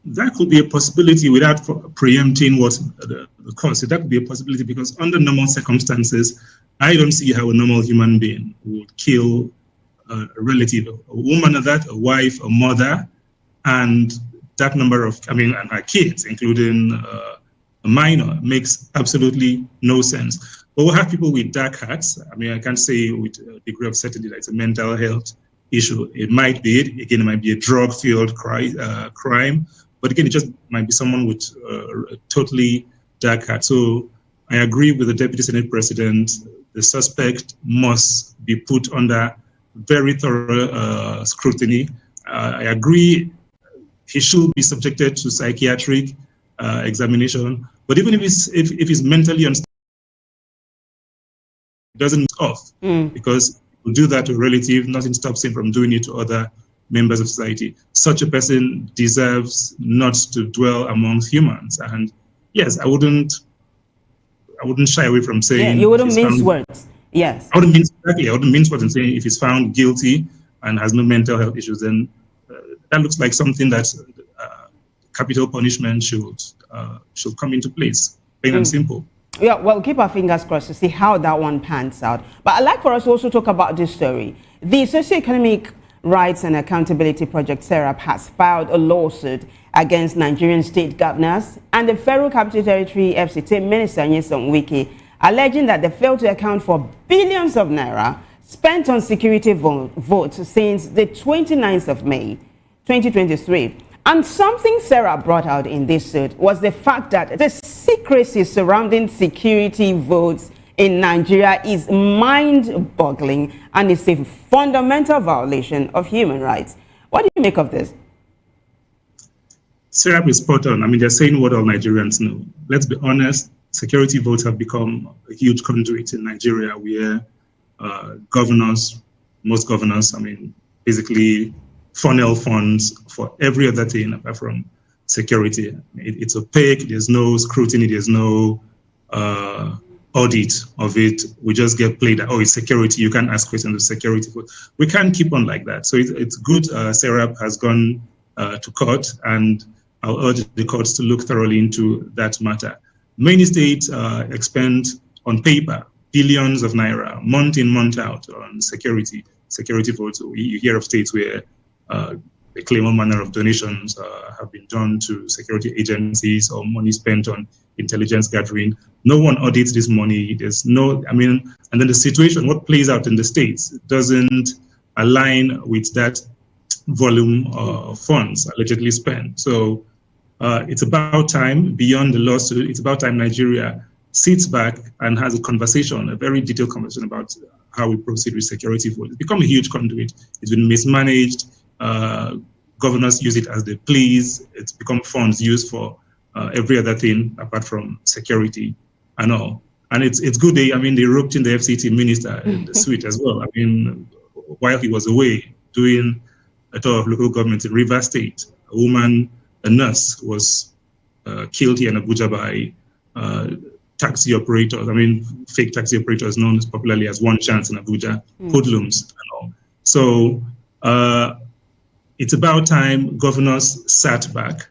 That could be a possibility without preempting what the cause. That could be a possibility, because under normal circumstances, I don't see how a normal human being would kill a relative, a woman of that, a wife, a mother, and that number of, and her kids, including a minor. Makes absolutely no sense. But we'll have people with dark hearts. I can't say with a degree of certainty that it's a mental health issue. It might be it. Again, it might be a drug-fueled crime. But again, it just might be someone with a totally dark heart. So I agree with the Deputy Senate President. The suspect must be put under very thorough scrutiny. I agree he should be subjected to psychiatric examination. But even if he's mentally unstable, it doesn't off, because to do that to a relative, nothing stops him from doing it to other members of society. Such a person deserves not to dwell amongst humans. And yes, I wouldn't shy away from saying. Yeah, you wouldn't mince words. Yes. I wouldn't mince words and saying if he's found guilty and has no mental health issues, then that looks like something that capital punishment should come into place, plain and simple. Yeah, well, keep our fingers crossed to see how that one pans out. But I'd like for us to also talk about this story. The Socioeconomic Rights and Accountability Project, SERAP, has filed a lawsuit against Nigerian state governors and the Federal Capital Territory FCT Minister Nyesom Wike, alleging that they failed to account for billions of naira spent on security votes since the 29th of May, 2023. And something Sarah brought out in this suit was the fact that the secrecy surrounding security votes in Nigeria is mind-boggling and is a fundamental violation of human rights. What do you make of this? Sarah is spot on. I mean, they're saying what all Nigerians know. Let's be honest, security votes have become a huge conduit in Nigeria where most governors, I mean, basically funnel funds for every other thing apart from security. It's opaque, there's no scrutiny, there's no audit of it. We just get played, oh, it's security, you can't ask questions of security. We can't keep on like that. So it's good SERAP has gone to court, and I'll urge the courts to look thoroughly into that matter. Many states expend on paper billions of naira, month in, month out on security votes. You hear of states where they claim all manner of donations have been done to security agencies or money spent on intelligence gathering. No one audits this money. There's no, I mean, and then the situation, what plays out in the states doesn't align with that volume of funds allegedly spent. So it's about time, beyond the lawsuit, it's about time Nigeria sits back and has a conversation, a very detailed conversation about how we proceed with security votes. It's become a huge conduit. It's been mismanaged. Governors use it as they please. It's become funds used for every other thing apart from security and all. And it's good they roped in the FCT minister in the suite as well. I mean, while he was away doing a tour of local government in Rivers State, a nurse was killed here in Abuja by taxi operators. I mean, fake taxi operators known popularly as One Chance in Abuja, hoodlums and all. So it's about time governors sat back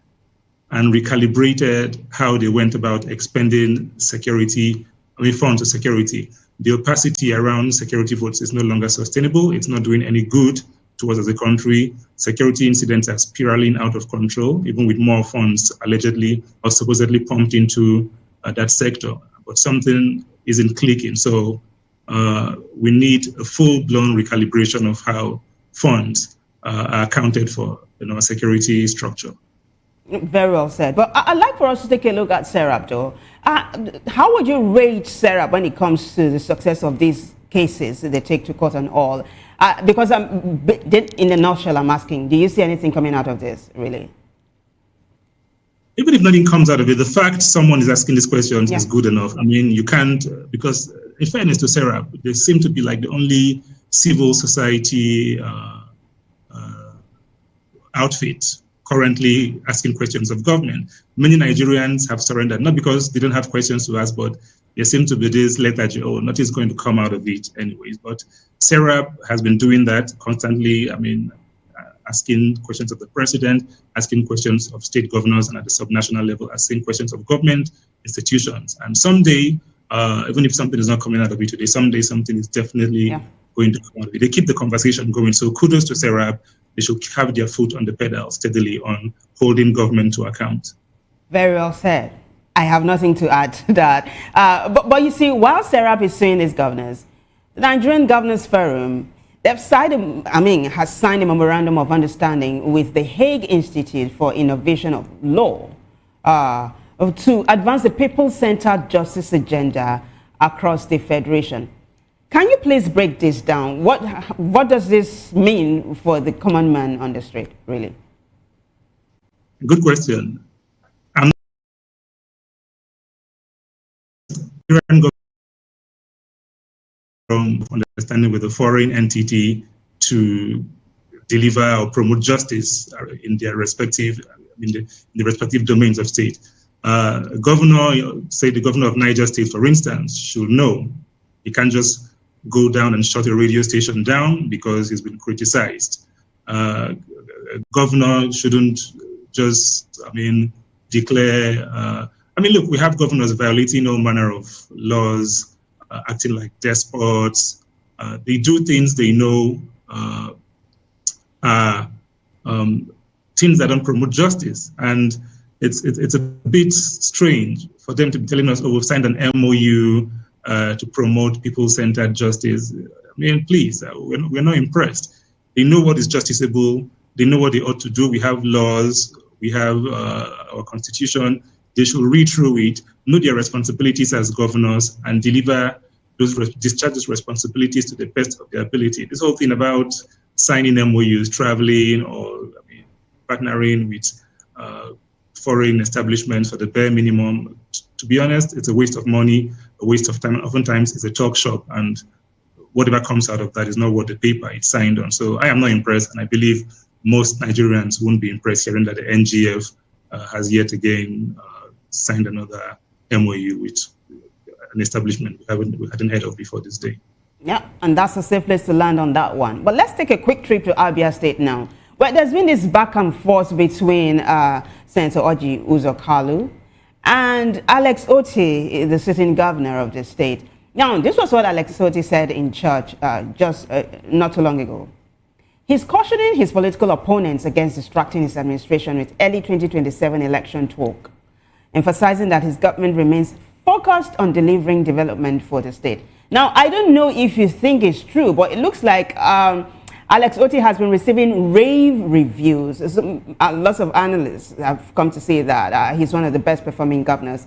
and recalibrated how they went about expending funds to security. The opacity around security votes is no longer sustainable. It's not doing any good to us as a country. Security incidents are spiraling out of control, even with more funds allegedly or supposedly pumped into that sector. But something isn't clicking. So we need a full-blown recalibration of how funds are accounted for in our security structure. Very well said. But I'd like for us to take a look at SERAP, though. How would you rate SERAP when it comes to the success of these cases they take to court and all? Because in a nutshell, I'm asking, do you see anything coming out of this, really? Even if nothing comes out of it, the fact someone is asking these questions is good enough. I mean, you can't, because in fairness to SERAP, they seem to be like the only civil society outfit currently asking questions of government. Many Nigerians have surrendered, not because they don't have questions to ask, but there seem to be this lethargy, oh, nothing's going to come out of it anyways. But SERAP has been doing that constantly. I mean, asking questions of the president, asking questions of state governors, and at the subnational level, asking questions of government institutions. And someday, even if something is not coming out of it today, someday something is definitely going to come out of it. They keep the conversation going. So kudos to SERAP. They should have their foot on the pedal steadily on holding government to account. Very well said. I have nothing to add to that. But you see, while SERAP is suing its governors, the Nigerian Governors Forum, has signed a memorandum of understanding with the Hague Institute for Innovation of Law to advance the people-centered justice agenda across the Federation. Can you please break this down? What does this mean for the common man on the street, really? Good question. From understanding with a foreign entity to deliver or promote justice in their respective in the respective domains of state. Governor, say the governor of Niger State, for instance, should know he can't just go down and shut a radio station down because he's been criticized. Governor shouldn't just, declare I mean, look, we have governors violating all manner of laws, acting like despots. They do things they know are things that don't promote justice. And it's a bit strange for them to be telling us, oh, we've signed an MOU to promote people-centered justice. I mean, please, we're not impressed. They know what is justiciable. They know what they ought to do. We have laws. We have our constitution. They should read through it, know their responsibilities as governors, and discharge those responsibilities to the best of their ability. This whole thing about signing MOUs, traveling, or partnering with foreign establishments for the bare minimum, to be honest, it's a waste of money, a waste of time. Oftentimes, it's a talk shop, and whatever comes out of that is not what the paper it's signed on. So I am not impressed, and I believe most Nigerians won't be impressed hearing that the NGF has yet again signed another MOU with an establishment we hadn't heard of before this day. Yeah, and that's a safe place to land on that one. But let's take a quick trip to Abia State now. Well, there's been this back and forth between Senator Orji Uzor and Alex Otti, the sitting governor of the state. Now, this was what Alex Otti said in church just not too long ago. He's cautioning his political opponents against distracting his administration with early 2027 election talk, emphasizing that his government remains focused on delivering development for the state. Now, I don't know if you think it's true, but it looks like Alex Otti has been receiving rave reviews. Lots of analysts have come to say that he's one of the best performing governors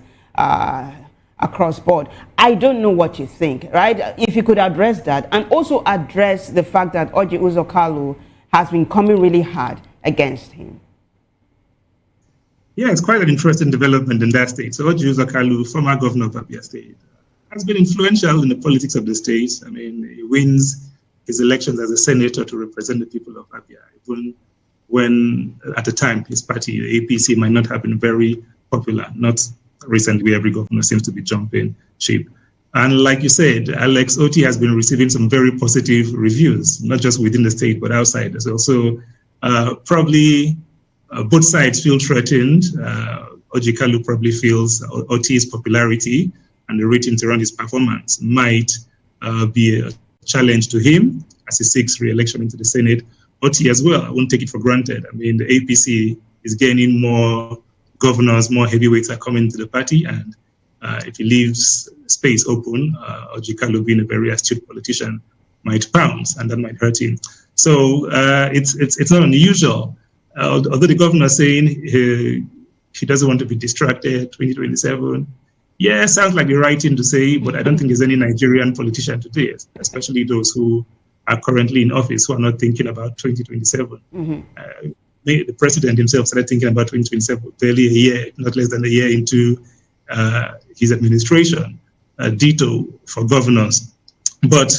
across board. I don't know what you think, right? If you could address that and also address the fact that Orji Uzor has been coming really hard against him. Yeah, it's quite an interesting development in that state. So Orji Uzor, former governor of Abia State, has been influential in the politics of the state. I mean, he wins his elections as a senator to represent the people of Abia, even when at the time his party, the APC, might not have been very popular. Not recently, every governor seems to be jumping ship. And like you said, Alex Otti has been receiving some very positive reviews, not just within the state, but outside as well. So probably both sides feel threatened. Orji Kalu probably feels Otti's popularity and the ratings around his performance might be a challenge to him as he seeks re-election into the Senate. Otti as well, I won't take it for granted. I mean, the APC is gaining more governors, more heavyweights are coming to the party, and if he leaves space open, Orji Kalu, being a very astute politician, might pounce, and that might hurt him. So it's not unusual. Although the governor is saying he doesn't want to be distracted, 2027, yeah, sounds like the right thing to say, but I don't think there's any Nigerian politician today, especially those who are currently in office, who are not thinking about 2027. Mm-hmm. The president himself started thinking about 2027 barely a year, not less than a year into his administration. Ditto for governors. But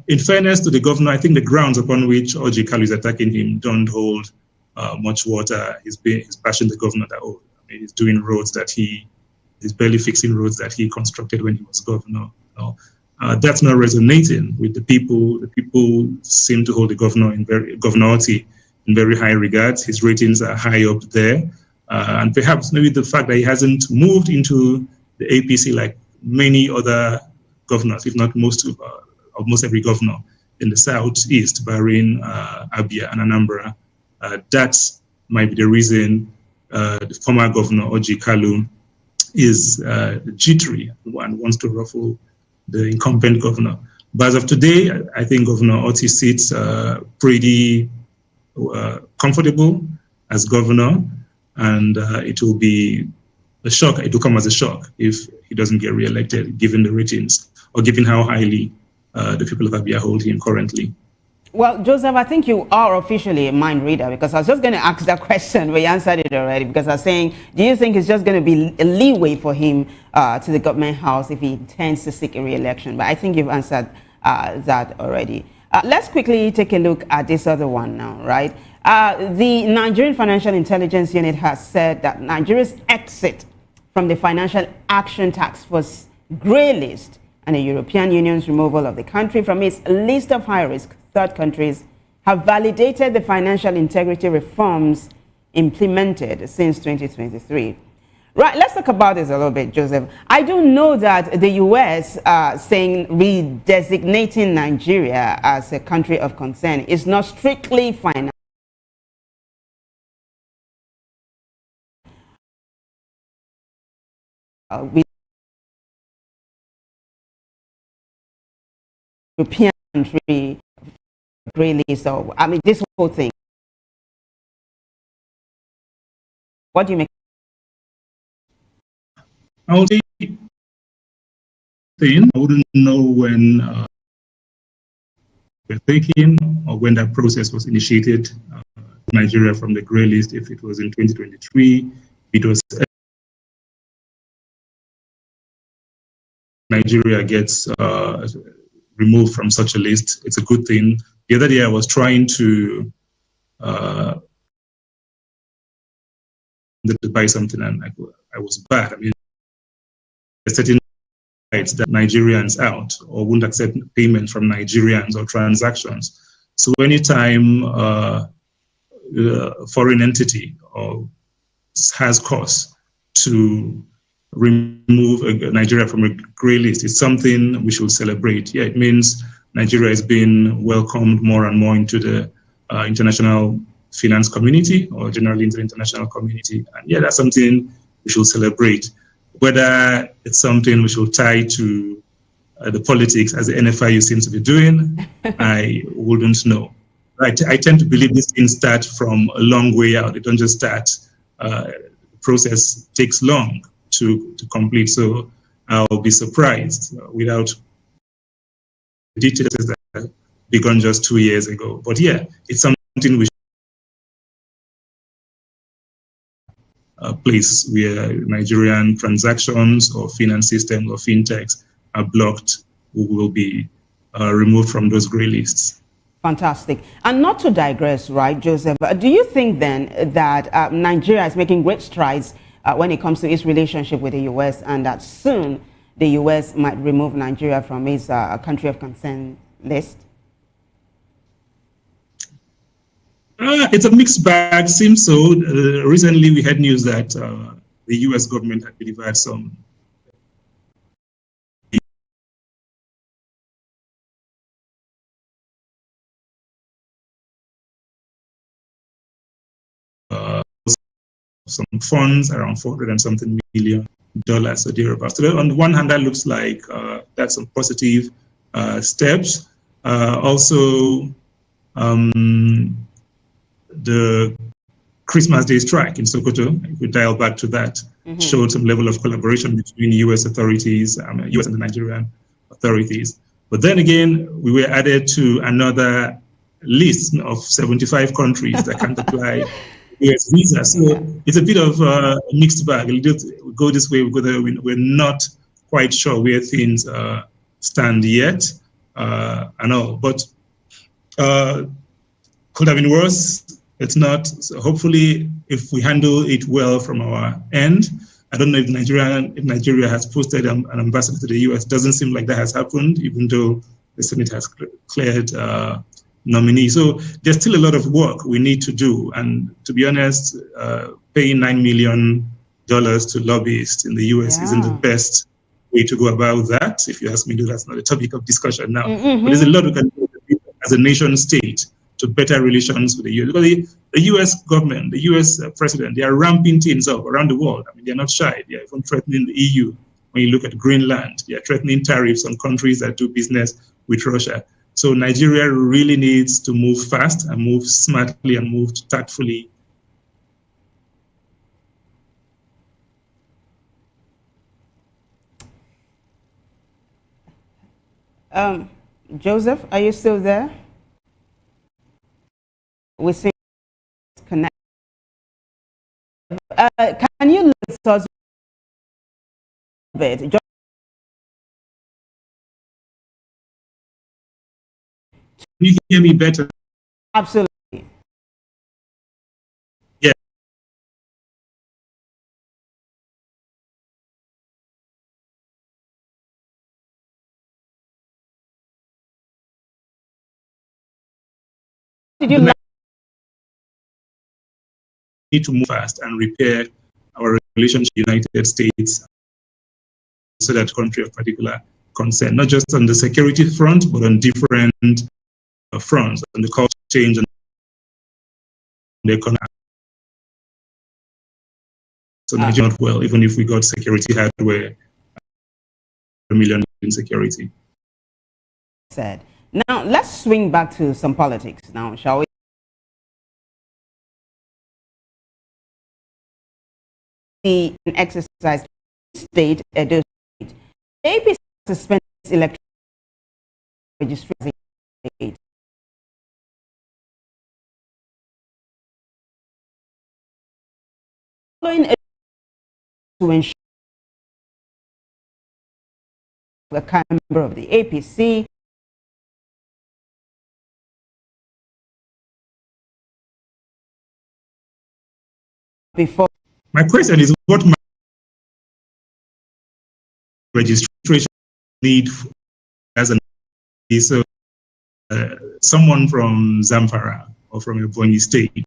in fairness to the governor, I think the grounds upon which Orji Kalu is attacking him don't hold much water. He's bashing the governor that, he's doing roads that he's barely fixing roads that he constructed when he was governor. That's not resonating with the people. The people seem to hold the governor Governor Otti in very high regards. His ratings are high up there. And perhaps maybe the fact that he hasn't moved into the APC like many other governors, if not almost every governor in the southeast, barring Abia and Anambra, that might be the reason the former governor, Orji Kalu, is jittery and wants to ruffle the incumbent governor. But as of today, I think Governor Otti sits pretty comfortable as governor, and it will be a shock. It will come as a shock if he doesn't get re-elected, given the ratings or given how highly the people of Abia hold him currently. Well, Joseph, I think you are officially a mind reader, because I was just going to ask that question, but you answered it already, because I was saying, do you think it's just going to be a leeway for him to the government house if he intends to seek a re-election? But I think you've answered that already. Let's quickly take a look at this other one now, right? The Nigerian Financial Intelligence Unit has said that Nigeria's exit from the Financial Action Task Force grey list and the European Union's removal of the country from its list of high-risk third countries have validated the financial integrity reforms implemented since 2023. Right, let's talk about this a little bit, Joseph. I do know that the U.S. Saying redesignating Nigeria as a country of concern is not strictly financial. European country, really. So, I mean, this whole thing. What do you make? I would say, I wouldn't know when we're taking or when that process was initiated. Nigeria from the grey list, if it was in 2023, it was Nigeria gets removed from such a list. It's a good thing. The other day I was trying to buy something and I was bad. I mean, certain rights that Nigerians out or wouldn't accept payment from Nigerians or transactions. So anytime a foreign entity or has cause to remove Nigeria from a grey list, it's something we should celebrate. Yeah, it means Nigeria is being welcomed more and more into the international finance community or generally into the international community. And yeah, that's something we should celebrate. Whether it's something we should tie to the politics as the NFIU seems to be doing, I wouldn't know. I tend to believe these things start from a long way out. They don't just start. The process takes long to complete. So I'll be surprised without the details that begun just 2 years ago. But yeah, it's something we place where Nigerian transactions or finance systems or fintechs are blocked, who will be removed from those grey lists. Fantastic. And not to digress, right, Joseph, do you think then that Nigeria is making great strides when it comes to its relationship with the U.S. and that soon the U.S. might remove Nigeria from its country of concern list? It's a mixed bag, seems so. Recently we had news that the U.S. government had delivered some some funds, around $400 and something million or thereabouts. So on the one hand, that looks like that's some positive steps. Also, the Christmas Day strike in Sokoto, if we dial back to that, showed some level of collaboration between U.S. authorities, U.S. and the Nigerian authorities. But then again, we were added to another list of 75 countries that can't apply U.S. visa. So it's a bit of a mixed bag. We go this way, we go there. We're not quite sure where things stand yet. I know, but could have been worse. It's not. So hopefully, if we handle it well from our end, I don't know if Nigeria has posted an ambassador to the U.S. Doesn't seem like that has happened, even though the Senate has cleared nominee. So there's still a lot of work we need to do. And to be honest, paying $9 million to lobbyists in the U.S. isn't the best way to go about that. If you ask me, that's not a topic of discussion now. But there's a lot we can do as a nation state to better relations with the U.S. Because the U.S. government, the U.S. president, they are ramping things up around the world. I mean, they're not shy. They are even threatening the EU. When you look at Greenland, they are threatening tariffs on countries that do business with Russia. So Nigeria really needs to move fast and move smartly and move tactfully. Joseph, are you still there? We see connect. Can you let us a bit? Can you hear me better? Absolutely. Yeah. Did you need to move fast and repair our relationship with the United States, so that country of particular concern, not just on the security front, but on different fronts, on the culture change and the economy. So Nigeria not well, even if we got security hardware, $1 million in security. Said. Now let's swing back to some politics now, shall we? The exercise state, Edo State. APC suspended its electoral registration. Following to ensure the member of the APC before. My question is, what registration need as an so someone from Zamfara or from Ebonyi State,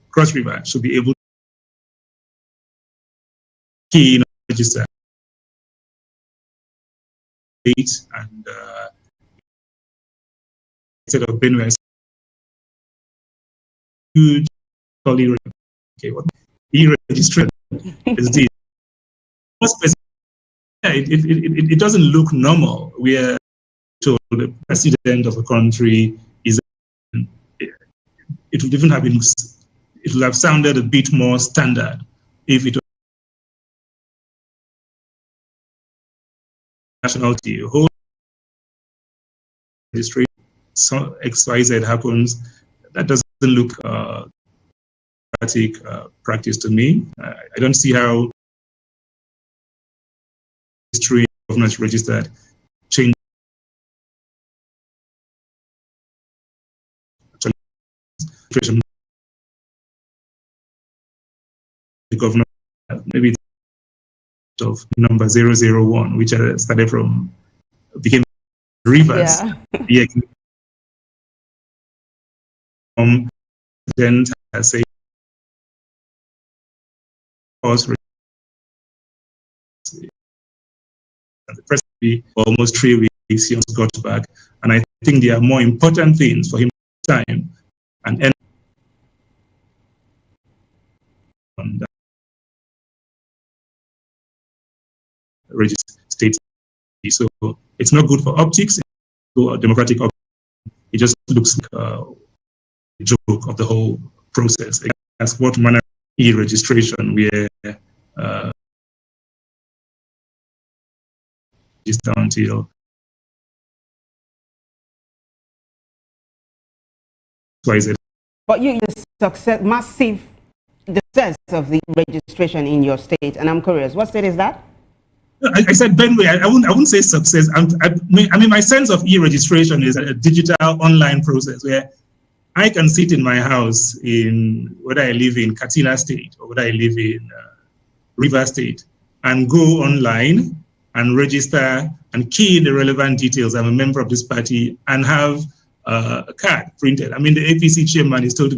Cross River, should be able to key in register and instead of Benue, huge okay, what e-registration is this? It doesn't look normal. We are told the president of a country is. It would even have been. It would have sounded a bit more standard if it was nationality. Whole registration, so XYZ happens. That doesn't look practice to me. I don't see how history of government registered change the governor maybe of number 001, which started from became Rivers. Yeah. Then has a pause the president almost 3 weeks he got back, and I think there are more important things for him time and end on that register state. So it's not good for optics, to a democratic optics. It just looks like a joke of the whole process. That's what manner of e-registration where is down until XYZ. But you success, massive success of the registration in your state, and I'm curious, what state is that? I said Benue. I wouldn't say success. I mean, my sense of e-registration is a digital online process where I can sit in my house in whether I live in Katsina State or whether I live in River State and go online and register and key in the relevant details. I'm a member of this party and have a card printed. I mean, the APC chairman is said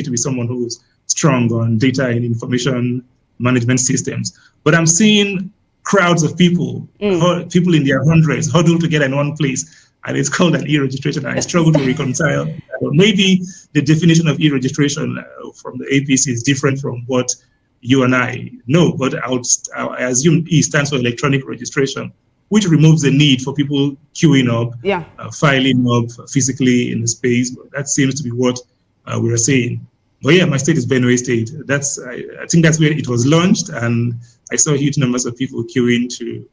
to be someone who's strong on data and information management systems. But I'm seeing crowds of people, people in their hundreds, huddled together in one place, and it's called an e-registration. I struggle to reconcile. Maybe the definition of e-registration from the APC is different from what you and I know, but I assume E stands for electronic registration, which removes the need for people queuing up, filing up physically in the space. That seems to be what we are saying. But yeah, my state is Benue State. I think that's where it was launched, and I saw huge numbers of people queuing to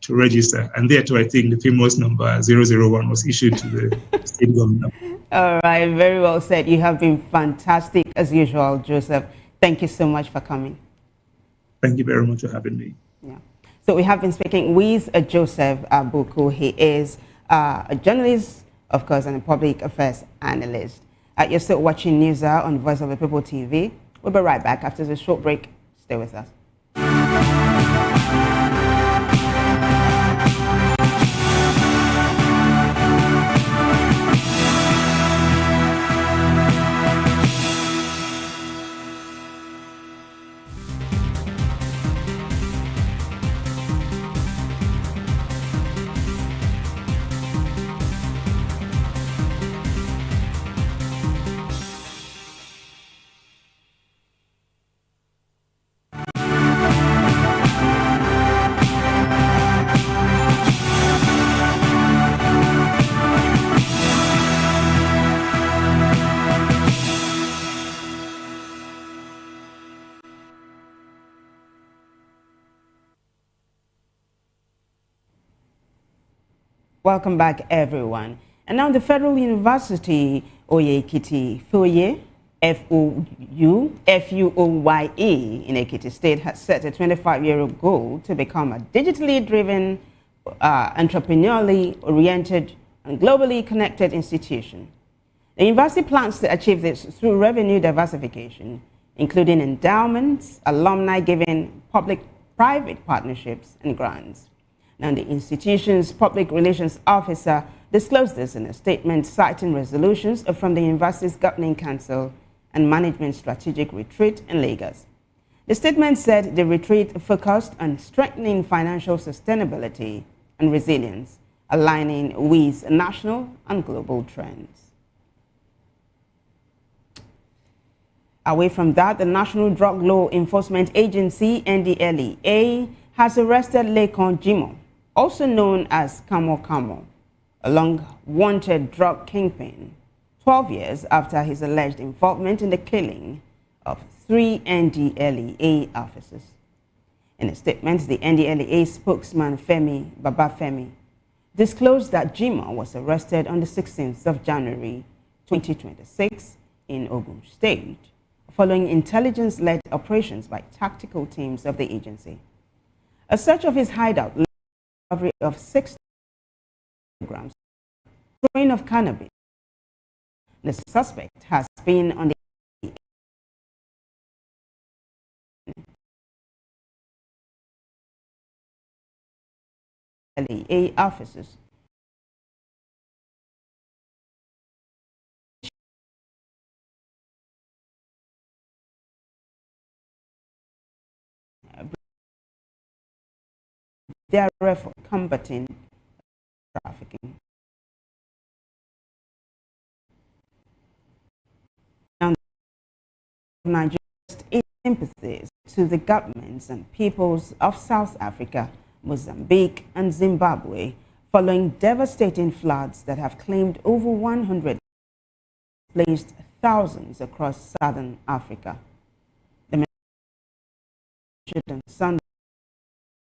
register. And there too, I think the famous number 001 was issued to the state government. All right, very well said. You have been fantastic as usual, Joseph. Thank you so much for coming. Thank you very much for having me. Yeah. So we have been speaking with Joseph Abuku. He is a journalist, of course, and a public affairs analyst. You're still watching News Hour on Voice of the People TV. We'll be right back after this short break. Stay with us. Welcome back, everyone. And now the Federal University Oye-Ekiti Foye, F-U-O-Y-E in Ekiti State has set a 25-year goal to become a digitally driven, entrepreneurially oriented, and globally connected institution. The university plans to achieve this through revenue diversification, including endowments, alumni giving, public-private partnerships, and grants. Now, the institution's public relations officer disclosed this in a statement citing resolutions from the university's governing council and management strategic retreat in Lagos. The statement said the retreat focused on strengthening financial sustainability and resilience, aligning with national and global trends. Away from that, the National Drug Law Enforcement Agency, NDLEA, has arrested Lekon Jimo, also known as Kamo Kamo, a long-wanted drug kingpin, 12 years after his alleged involvement in the killing of 3 NDLEA officers. In a statement, the NDLEA spokesman Femi Babafemi disclosed that Jimo was arrested on the 16th of January 2026 in Ogun State, following intelligence-led operations by tactical teams of the agency. A search of his hideout led to the recovery of 6 kilograms of cannabis. The suspect has been on the LEA officers their effort combating trafficking. Now, Nigeria its sympathies to the governments and peoples of South Africa, Mozambique, and Zimbabwe following devastating floods that have claimed over 100 displaced thousands across southern Africa. The and some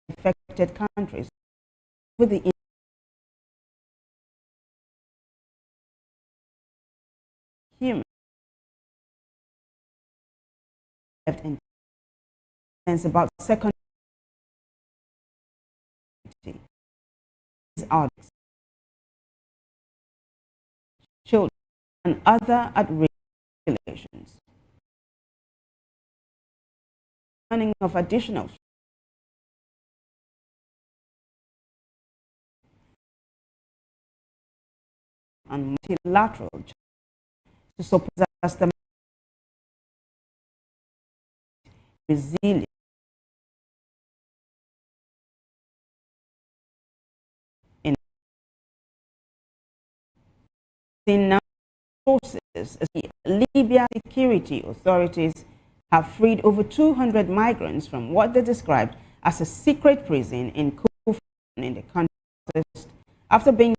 affected countries with the human and about second children and other at-risk populations. Planning of additional and multilateral to support the resilience in now forces. The Libya security authorities have freed over 200 migrants from what they described as a secret prison in Kufun in the country after being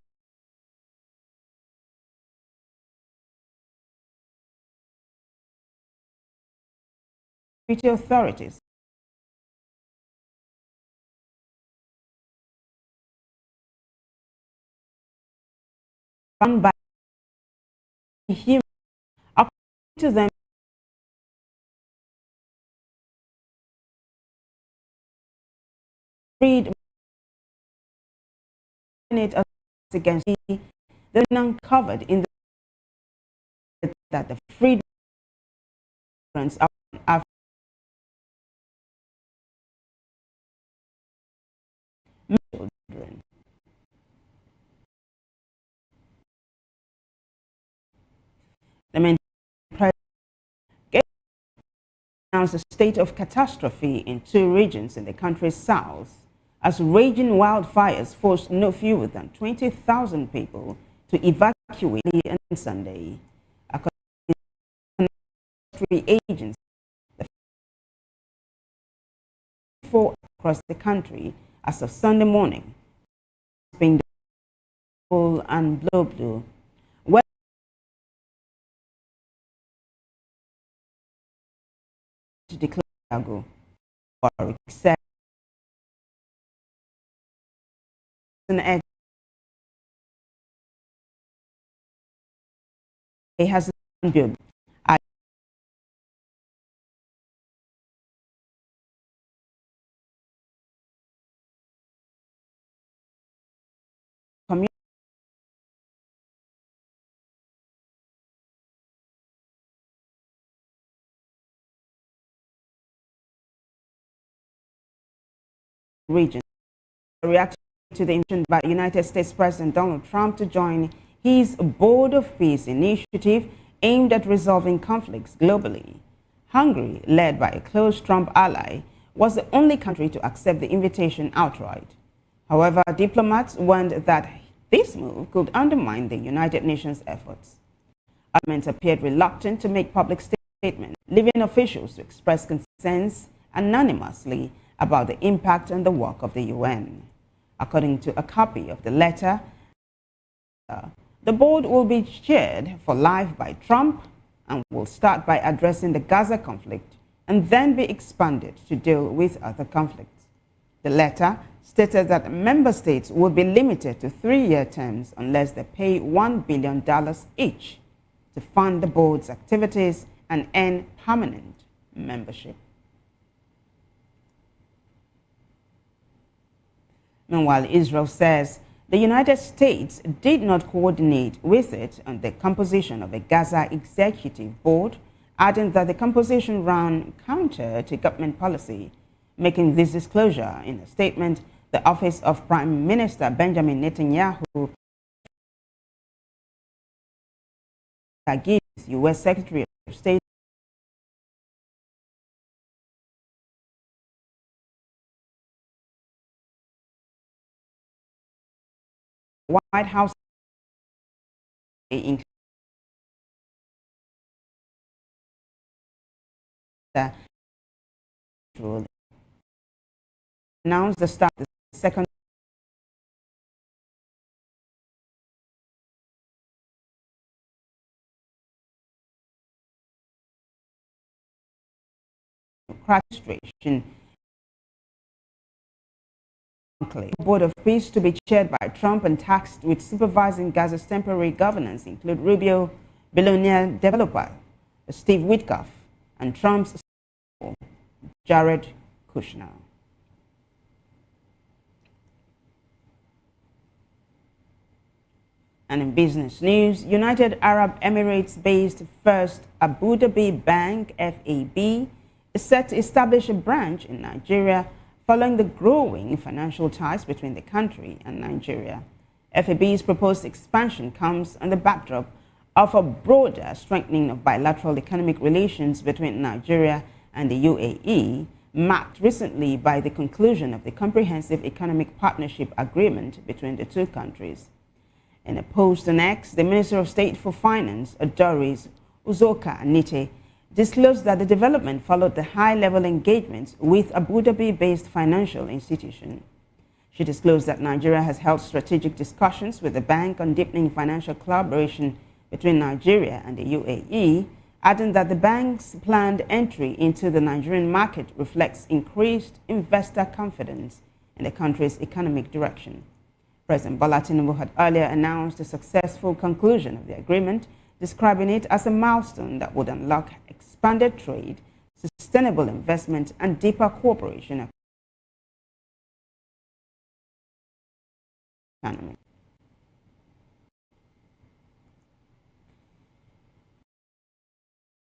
security authorities found by human. According to them, freed it against the uncovered in the that the freed migrants are children. The main president announced a state of catastrophe in 2 regions in the country's south as raging wildfires forced no fewer than 20,000 people to evacuate on Sunday. According to the agency, the 4 across the country as of Sunday morning, being full and blue. To declare or accept an has built. Region. Reacting to the invitation by United States President Donald Trump to join his Board of Peace initiative aimed at resolving conflicts globally. Hungary, led by a close Trump ally, was the only country to accept the invitation outright. However, diplomats warned that this move could undermine the United Nations efforts. Governments appeared reluctant to make public statements, leaving officials to express concerns anonymously about the impact on the work of the UN. According to a copy of the letter, the board will be chaired for life by Trump and will start by addressing the Gaza conflict and then be expanded to deal with other conflicts. The letter stated that member states would be limited to 3-year terms unless they pay $1 billion each to fund the board's activities and earn permanent membership. Meanwhile, Israel says the United States did not coordinate with it on the composition of a Gaza executive board, adding that the composition ran counter to government policy. Making this disclosure in a statement, the office of Prime Minister Benjamin Netanyahu gives U.S. Secretary of State White House announced the start of the second administration Board of Peace to be chaired by Trump and tasked with supervising Gaza's temporary governance include Rubio billionaire developer Steve Witkoff and Trump's Jared Kushner. And in business news, United Arab Emirates-based First Abu Dhabi Bank, FAB, is set to establish a branch in Nigeria following the growing financial ties between the country and Nigeria. FAB's proposed expansion comes on the backdrop of a broader strengthening of bilateral economic relations between Nigeria and the UAE, marked recently by the conclusion of the Comprehensive Economic Partnership Agreement between the two countries. In a post on X, the Minister of State for Finance, Doris Uzoka Anite, disclosed that the development followed the high-level engagements with Abu Dhabi-based financial institution. She disclosed that Nigeria has held strategic discussions with the bank on deepening financial collaboration between Nigeria and the UAE, adding that the bank's planned entry into the Nigerian market reflects increased investor confidence in the country's economic direction. President Bola Tinubu had earlier announced the successful conclusion of the agreement, describing it as a milestone that would unlock expanded trade, sustainable investment, and deeper cooperation economy.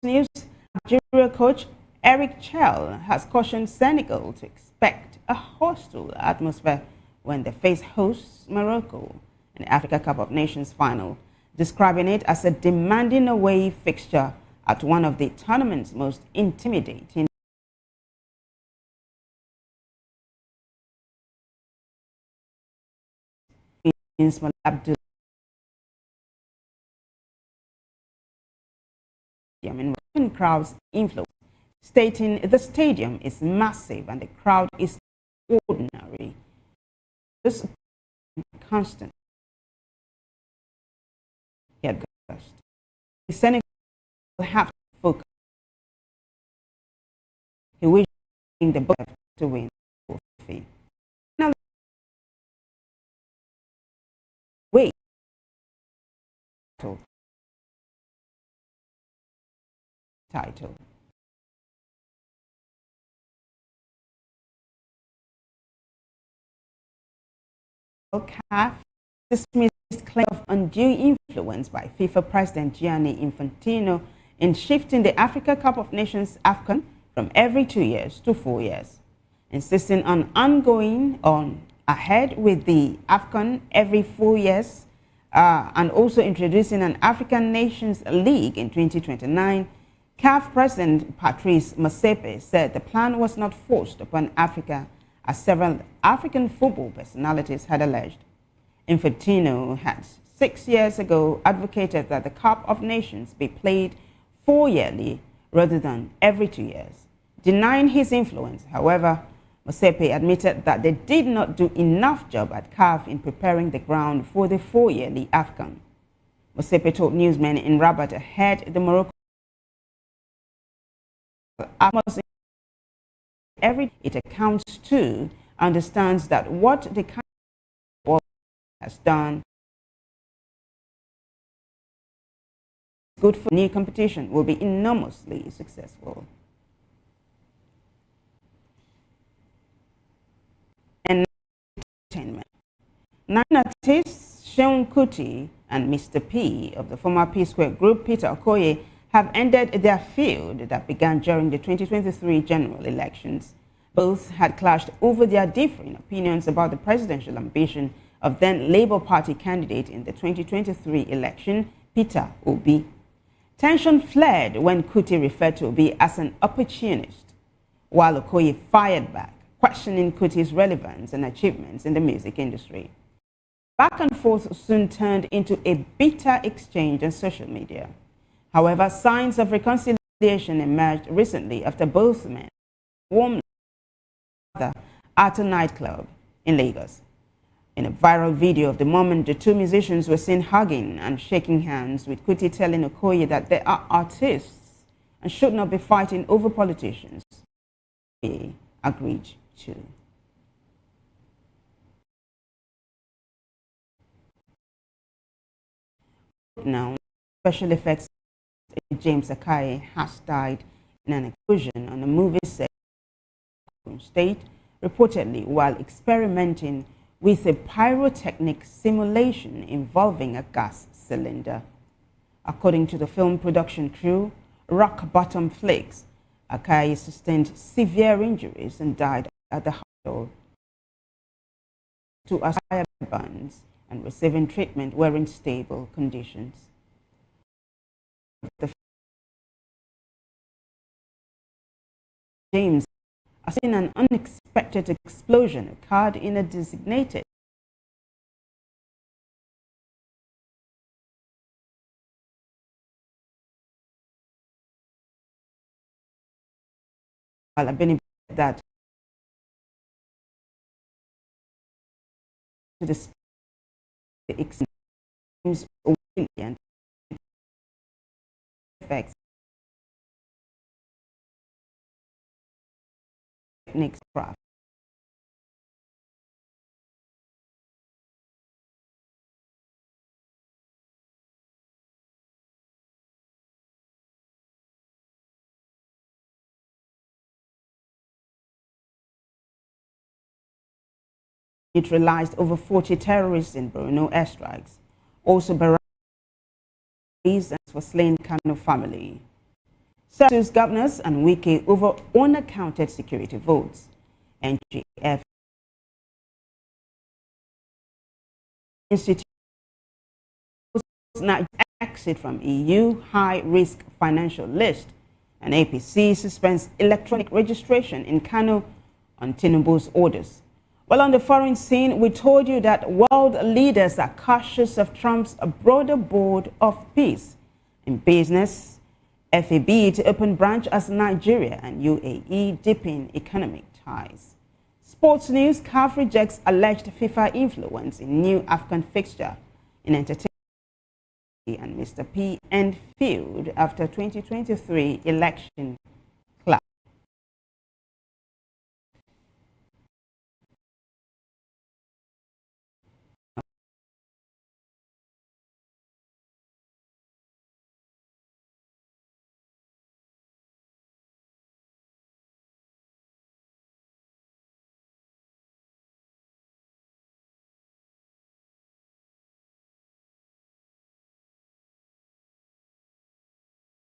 News: Nigeria coach Eric Chell has cautioned Senegal to expect a hostile atmosphere when they face hosts Morocco in the Africa Cup of Nations final, describing it as a demanding away fixture at one of the tournament's most intimidating Abdul in crowd's influence, stating the stadium is massive and the crowd is ordinary. This constant he the Senegal will have to focus. He wished the book to win. Now, wait. title. CAF dismissed claim of undue influence by FIFA President Gianni Infantino in shifting the Africa Cup of Nations AFCON from every 2 years to 4 years, insisting on ongoing on ahead with the AFCON every 4 years and also introducing an African Nations League in 2029. CAF President Patrice Motsepe said the plan was not forced upon Africa, as several African football personalities had alleged. Infantino had 6 years ago advocated that the Cup of Nations be played 4 yearly rather than every 2 years. Denying his influence, however, Motsepe admitted that they did not do enough job at CAF in preparing the ground for the 4 yearly AFCON. Motsepe told newsmen in Rabat ahead the Morocco every it accounts to understands that what the country has done good for new competition will be enormously successful. And entertainment. 9 artists, Seun Kuti and Mr. P of the former P Square group, Peter Okoye, have ended their feud that began during the 2023 general elections. Both had clashed over their differing opinions about the presidential ambition of then Labour Party candidate in the 2023 election, Peter Obi. Tension flared when Kuti referred to Obi as an opportunist, while Okoye fired back, questioning Kuti's relevance and achievements in the music industry. Back and forth soon turned into a bitter exchange on social media. However, signs of reconciliation emerged recently after both men warmly at a nightclub in Lagos. In a viral video of the moment, the two musicians were seen hugging and shaking hands, with Kuti telling Okoye that they are artists and should not be fighting over politicians. He agreed to. Now, special effects James Akai has died in an explosion on a movie set in state, reportedly while experimenting with a pyrotechnic simulation involving a gas cylinder. According to the film production crew, Rock Bottom Flakes, Akai sustained severe injuries and died at the hospital. 2 fire burns and receiving treatment were in stable conditions. James has seen an unexpected explosion occurred in a designated while I've been that to the extremes and effects techniques craft. Neutralized over 40 terrorists in Borno airstrikes. Also, Barra reasons for slain Kano family. Service governors and Wiki over unaccounted security votes. NGF Institute exit from EU high-risk financial list, and APC suspends electronic registration in Kano on Tinubu's orders. Well, on the foreign scene, we told you that world leaders are cautious of Trump's broader board of peace. In business, FAB to open branch as Nigeria and UAE deepen economic ties. Sports news, CAF rejects alleged FIFA influence in new Afghan fixture. In entertainment, and Mr. P end feud after 2023 election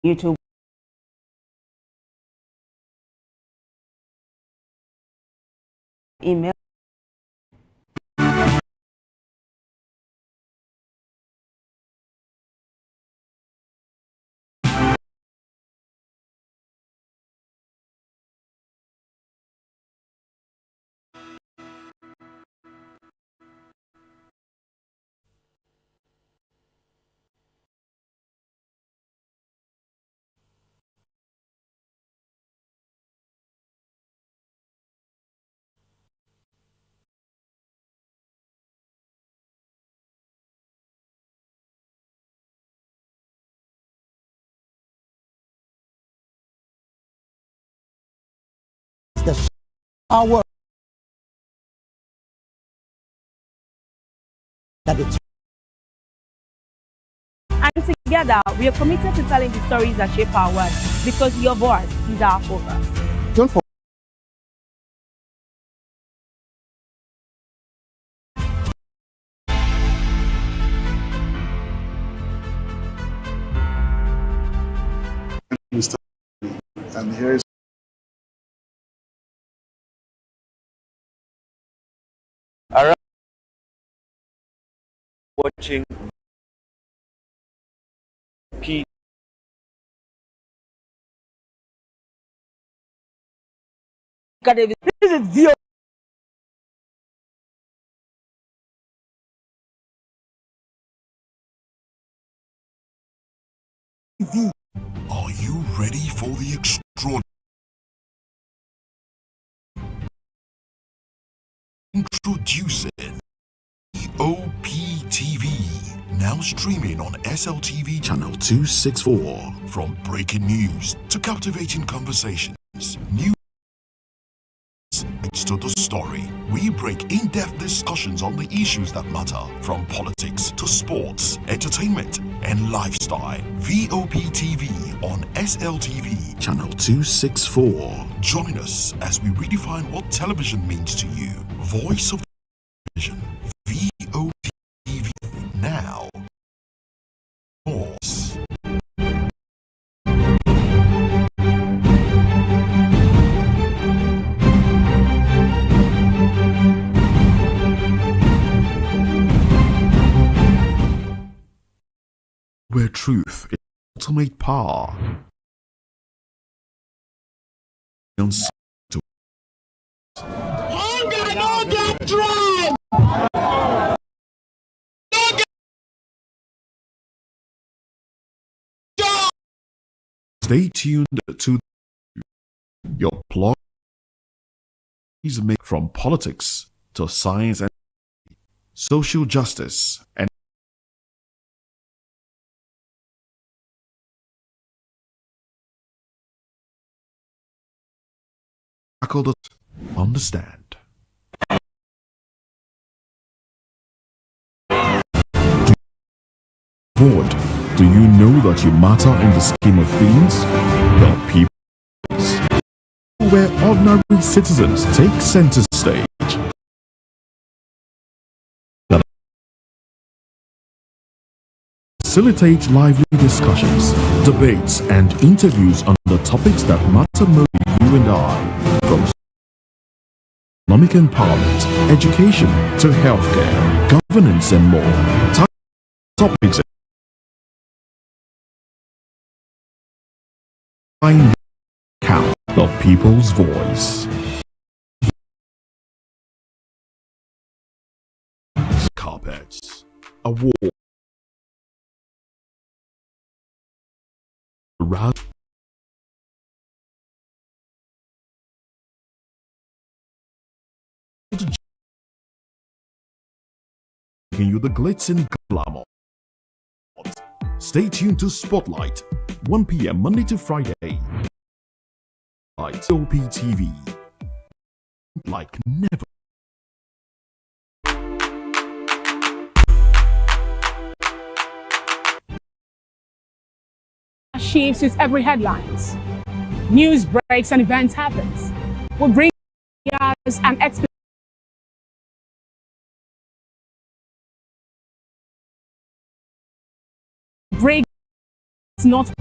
YouTube. Email. Our that it's And together, we are committed to telling the stories that shape our world because your voice is our focus. don't forget Mr. And here is Around watching P. This is VO. Are you ready for the extraordinary? Introducing Vop TV, now streaming on SLTV channel 264. From breaking news to captivating conversations, news to the story, we break in-depth discussions on the issues that matter, from politics to sports, entertainment, and lifestyle. Vop TV on SLTV channel 264. Join us as we redefine what television means to you. Voice of Television, Vop TV, now. Pause. Where truth is ultimate power. Hunger no get dry. Stay tuned to your plot is made from politics to science and social justice and tackle the understand. Void, do you know that you matter in the scheme of things? The people where ordinary citizens take center stage. That facilitate lively discussions, debates, and interviews on the topics that matter most to you and I, from economic empowerment, education to healthcare, governance, and more. Topics count the people's voice. Carpets, a wall, around giving you the glitz and glamour. Stay tuned to Spotlight, 1 p.m. Monday to Friday. Vop TV, like never. Shifts with every headlines. News breaks and events happens. We bring us an expert. Break not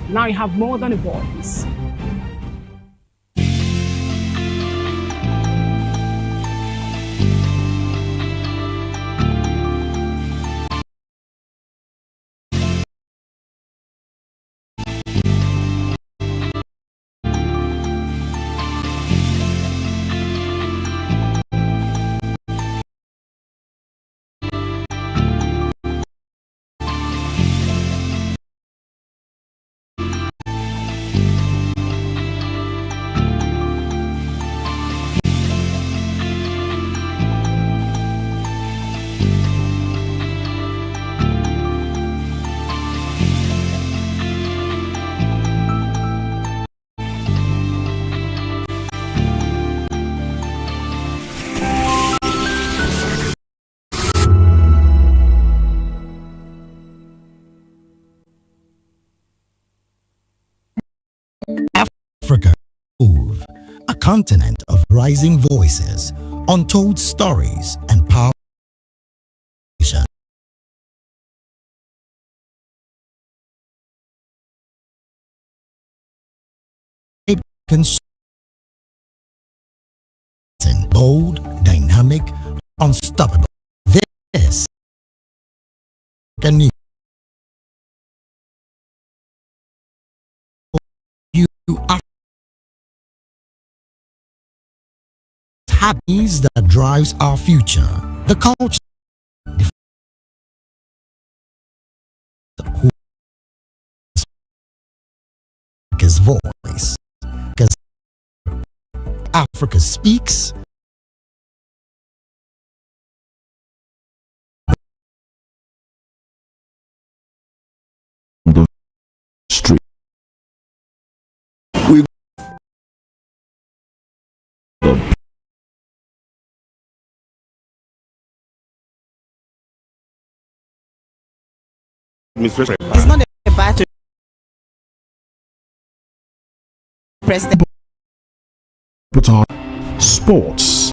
Now you have more than a voice. Africa Move, a continent of rising voices, untold stories, and power. It can bold, dynamic, unstoppable. This can you are happiness that drives our future. The culture, Africa's voice, because Africa speaks. The street. We It's not a battle. President. put on sports,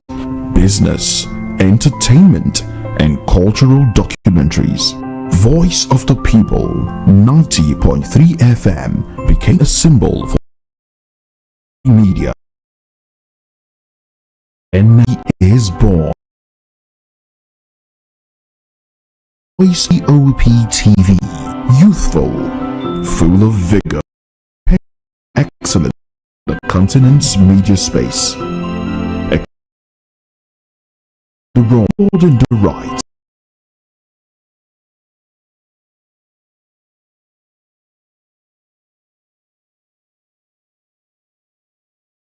business, entertainment, and cultural documentaries. Voice of the People 90.3 FM became a symbol for media. And he is born. Voice Vop TV, youthful, full of vigor, excellent, the continent's media space. The wrong and the right.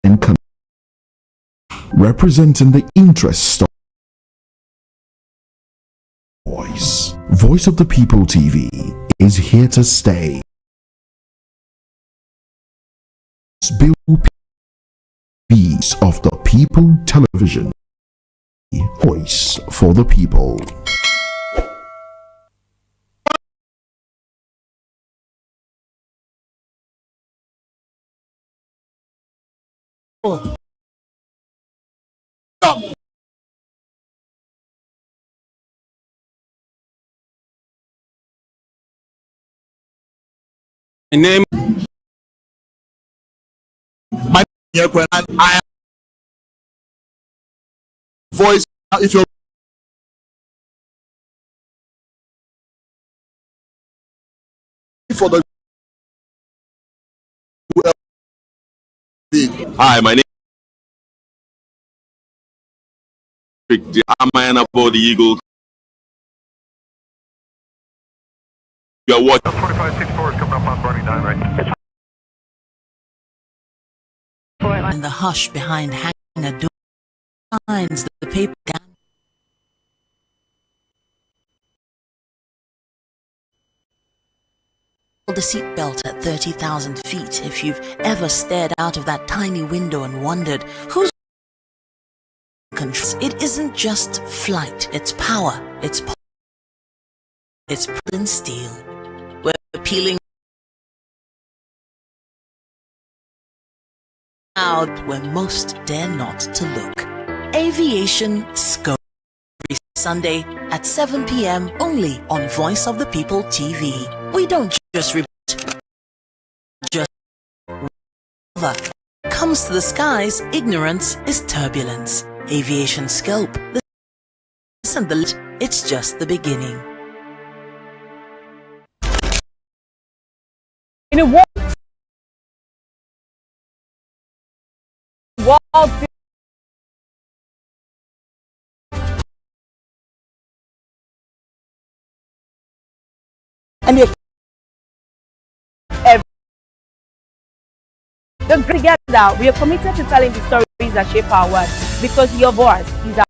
And representing the interests of Voice of the People TV is here to stay. Voice of the People Television. Voice for the people. Name my I voice if you for the hi, my name is the man about the Eagle. You're watching 4564 is coming up on 49 right. And the hush behind hangar door finds the paper gun. The seatbelt at 30,000 feet if you've ever stared out of that tiny window and wondered who's controls. It isn't just flight, it's power, it's prison steel. We're peeling out where most dare not to look. Aviation Scope. Every Sunday at 7 p.m. only on Voice of the People TV. We don't just report just river. Comes to the skies, ignorance is turbulence. Aviation scope. This and the it's just the beginning. In a world and they Together, we are committed to telling the stories that shape our world because your voice is our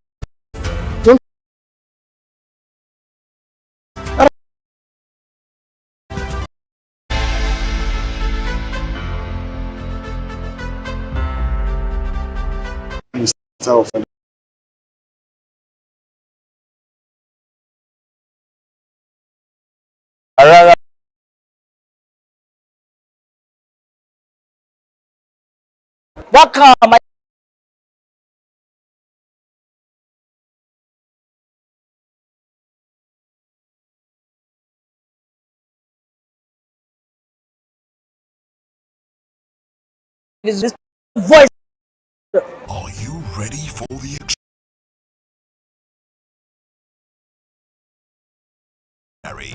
welcome. This voice. Are you ready for the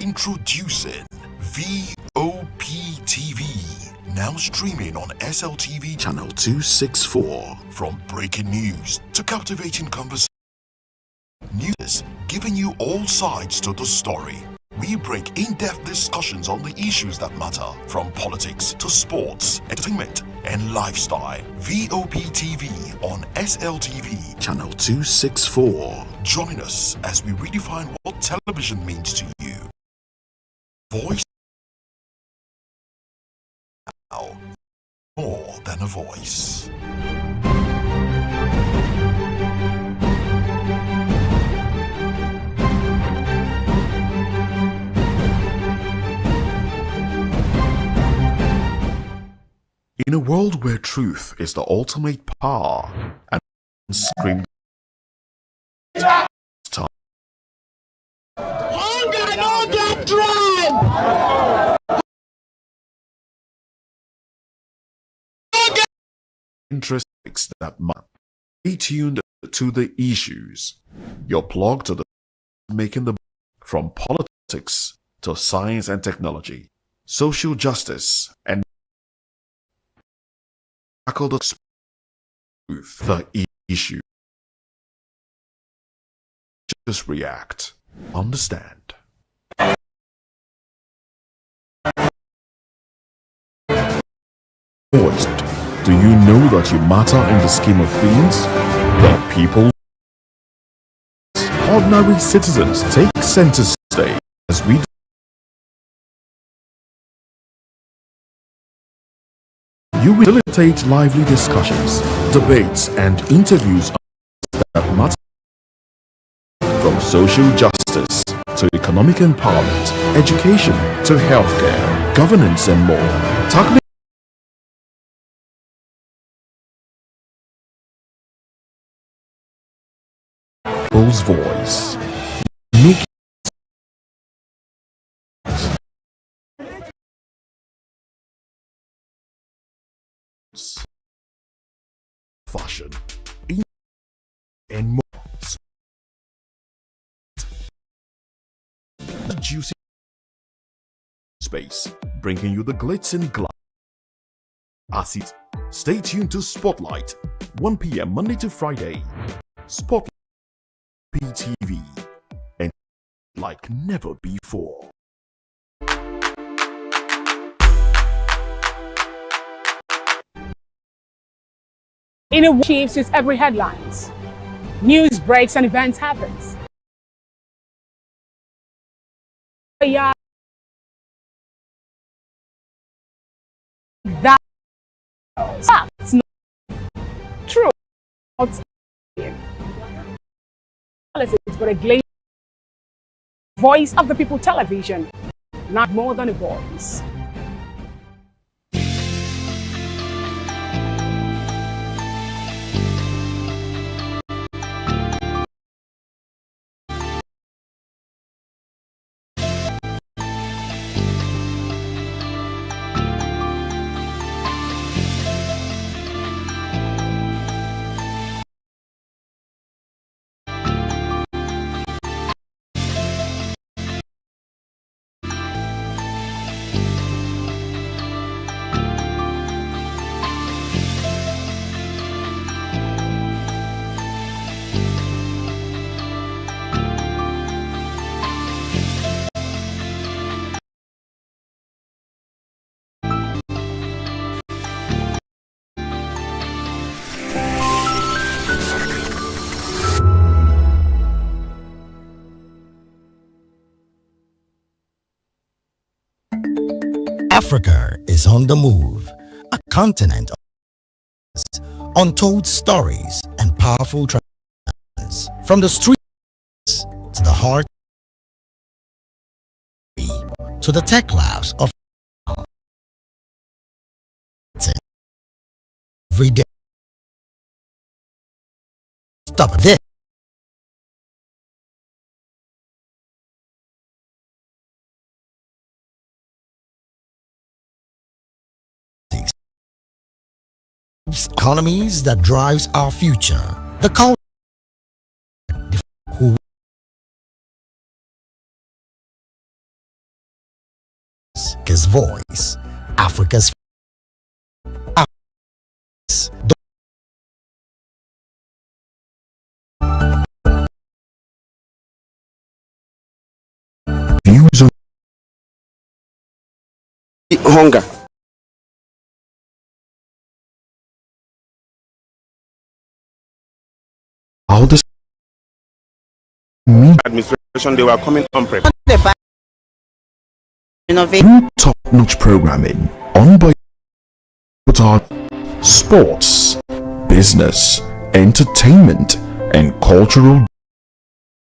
Introducing VOP TV, now streaming on SLTV channel 264. From breaking news to captivating conversation, news giving you all sides to the story. We break in-depth discussions on the issues that matter, from politics to sports, entertainment, and lifestyle. VOP TV on SLTV channel 264. Join us as we redefine what television means to you. Voice now, more than a voice. In a world where truth is the ultimate power and scream time. Interests that must be tuned to the issues. You're plugged to the making the from politics to science and technology, social justice, and tackle the issue. Just react. Understand. Voiced. Do you know that you matter in the scheme of things? The people, ordinary citizens, take center stage as we you will facilitate lively discussions, debates, and interviews that matter, from social justice to economic empowerment, education to healthcare, governance, and more. Tackling people's voice. Make fashion and more. The juicy space, bringing you the glitz and glamour. Acid. Stay tuned to Spotlight, 1 p.m. Monday to Friday. Spotlight PTV, and like never before. In a world shapes its every headlines. News breaks and events happens. That's not true. It's but a glazed voice of the people television, not more than a voice. Africa is on the move, a continent of untold stories and powerful traditions. From the streets to the heart to the tech labs of every day. Stop this. Economies that drives our future. The culture who his voice, Africa's views on hunger. All this administration, they were coming unprepared. Top-notch programming on by sports, business, entertainment, and cultural.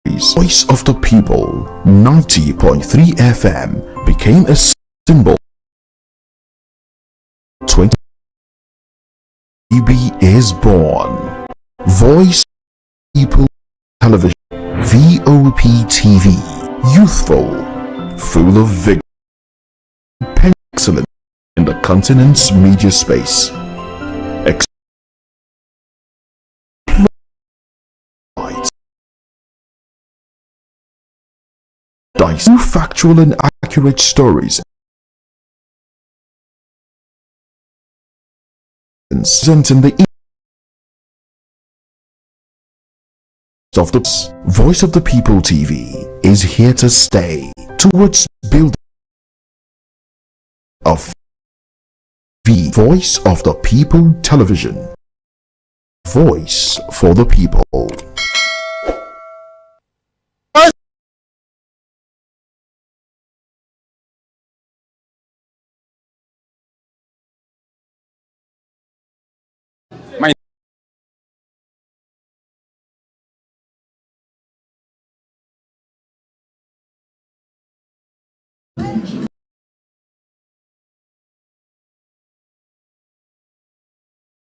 Voice of the People 90.3 FM became a symbol. 20 TB is born. Voice People Television, VOP TV, youthful, full of vigor, excellent in the continent's media space. Factual and accurate stories presenting the of the Voice of the People TV is here to stay towards building of the Voice of the People Television. Voice for the people.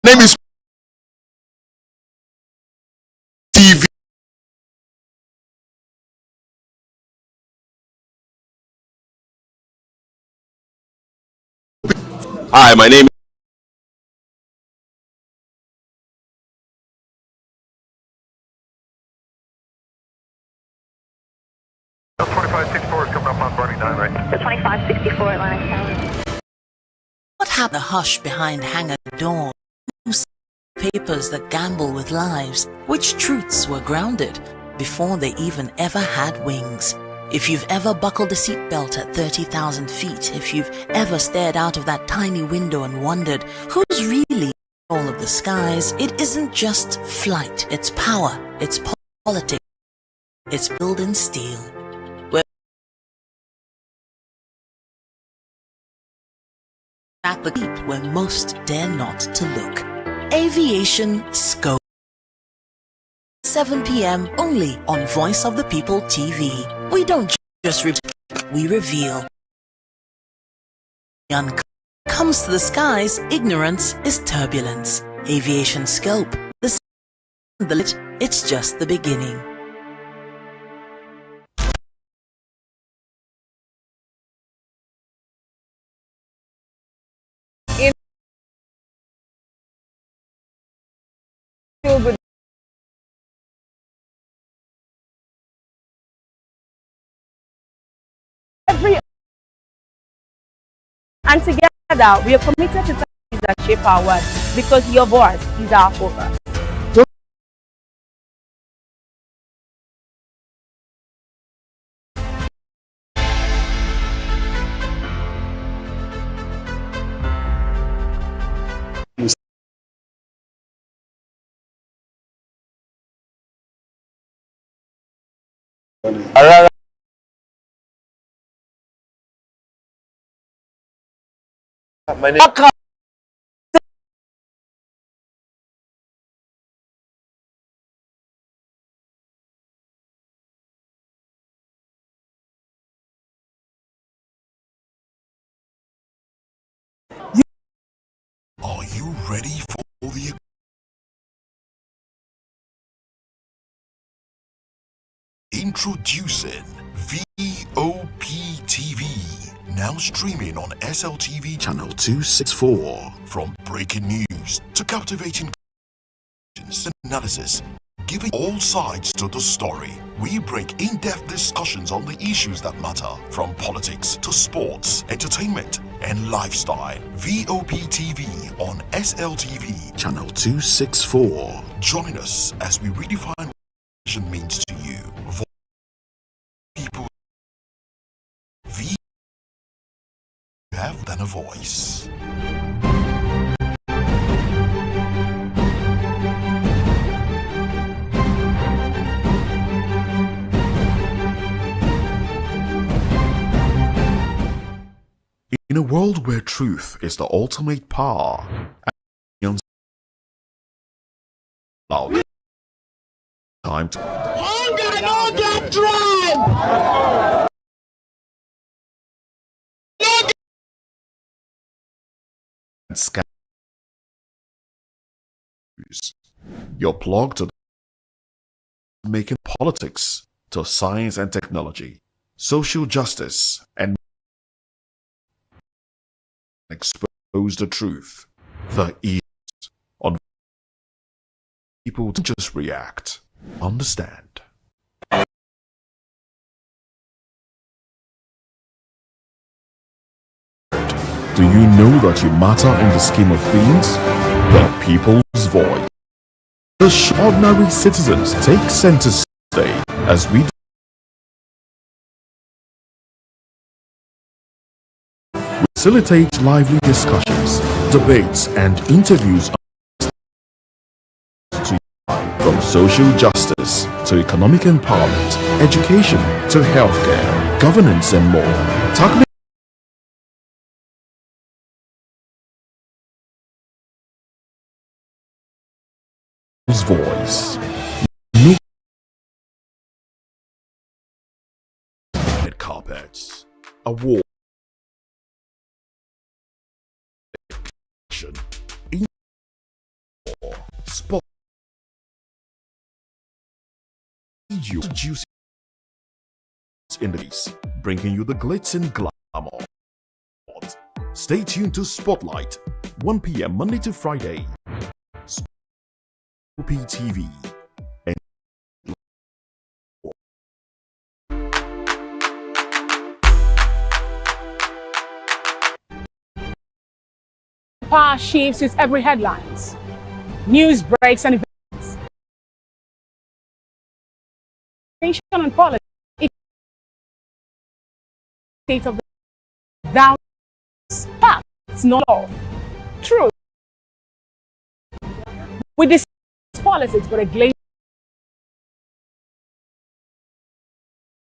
Name is TV. Hi, my name is The 2564 is coming up on Bunny 9, right? The 2564 Atlantic Tower. What happened? The hush behind hangar door. Papers that gamble with lives. Which truths were grounded before they even ever had wings? If you've ever buckled a seatbelt at 30,000 feet, if you've ever stared out of that tiny window and wondered who's really all of the skies, it isn't just flight, it's power, it's politics, it's built in steel. At the deep where most dare not to look. Aviation Scope. 7 p.m. only on Voice of the People TV. We don't just we reveal. Comes to the skies, ignorance is turbulence. Aviation Scope. It's just the beginning. And together, we are committed to things that shape our world because your voice is our focus. Arara My name. Are you ready for the Introducing VOP TV, now streaming on SLTV channel 264. From breaking news to captivating analysis, giving all sides to the story, we break in-depth discussions on the issues that matter, from politics to sports, entertainment, and lifestyle. VOP TV on SLTV channel 264. Join us as we redefine what vision means to you. People, V have than a voice. In a world where truth is the ultimate power, and loud time to scan you're plugged to making politics to science and technology, social justice, and expose the truth, the ease on people to just react, understand. Do you know that you matter in the scheme of things? The people's voice. The ordinary citizens take center stage as we facilitate lively discussions, debates, and interviews from social justice to economic empowerment, education to healthcare, governance, and more. Tackling voice. Red carpets, award, in spot, you juicy in the piece, bringing you the glitz and glamour. Stay tuned to Spotlight, 1 p.m. Monday to Friday. Vop TV. Power shifts with every headlines. News breaks and events. Information and politics. State of the down. Facts, not all. Truth. We discuss politics, but a glaze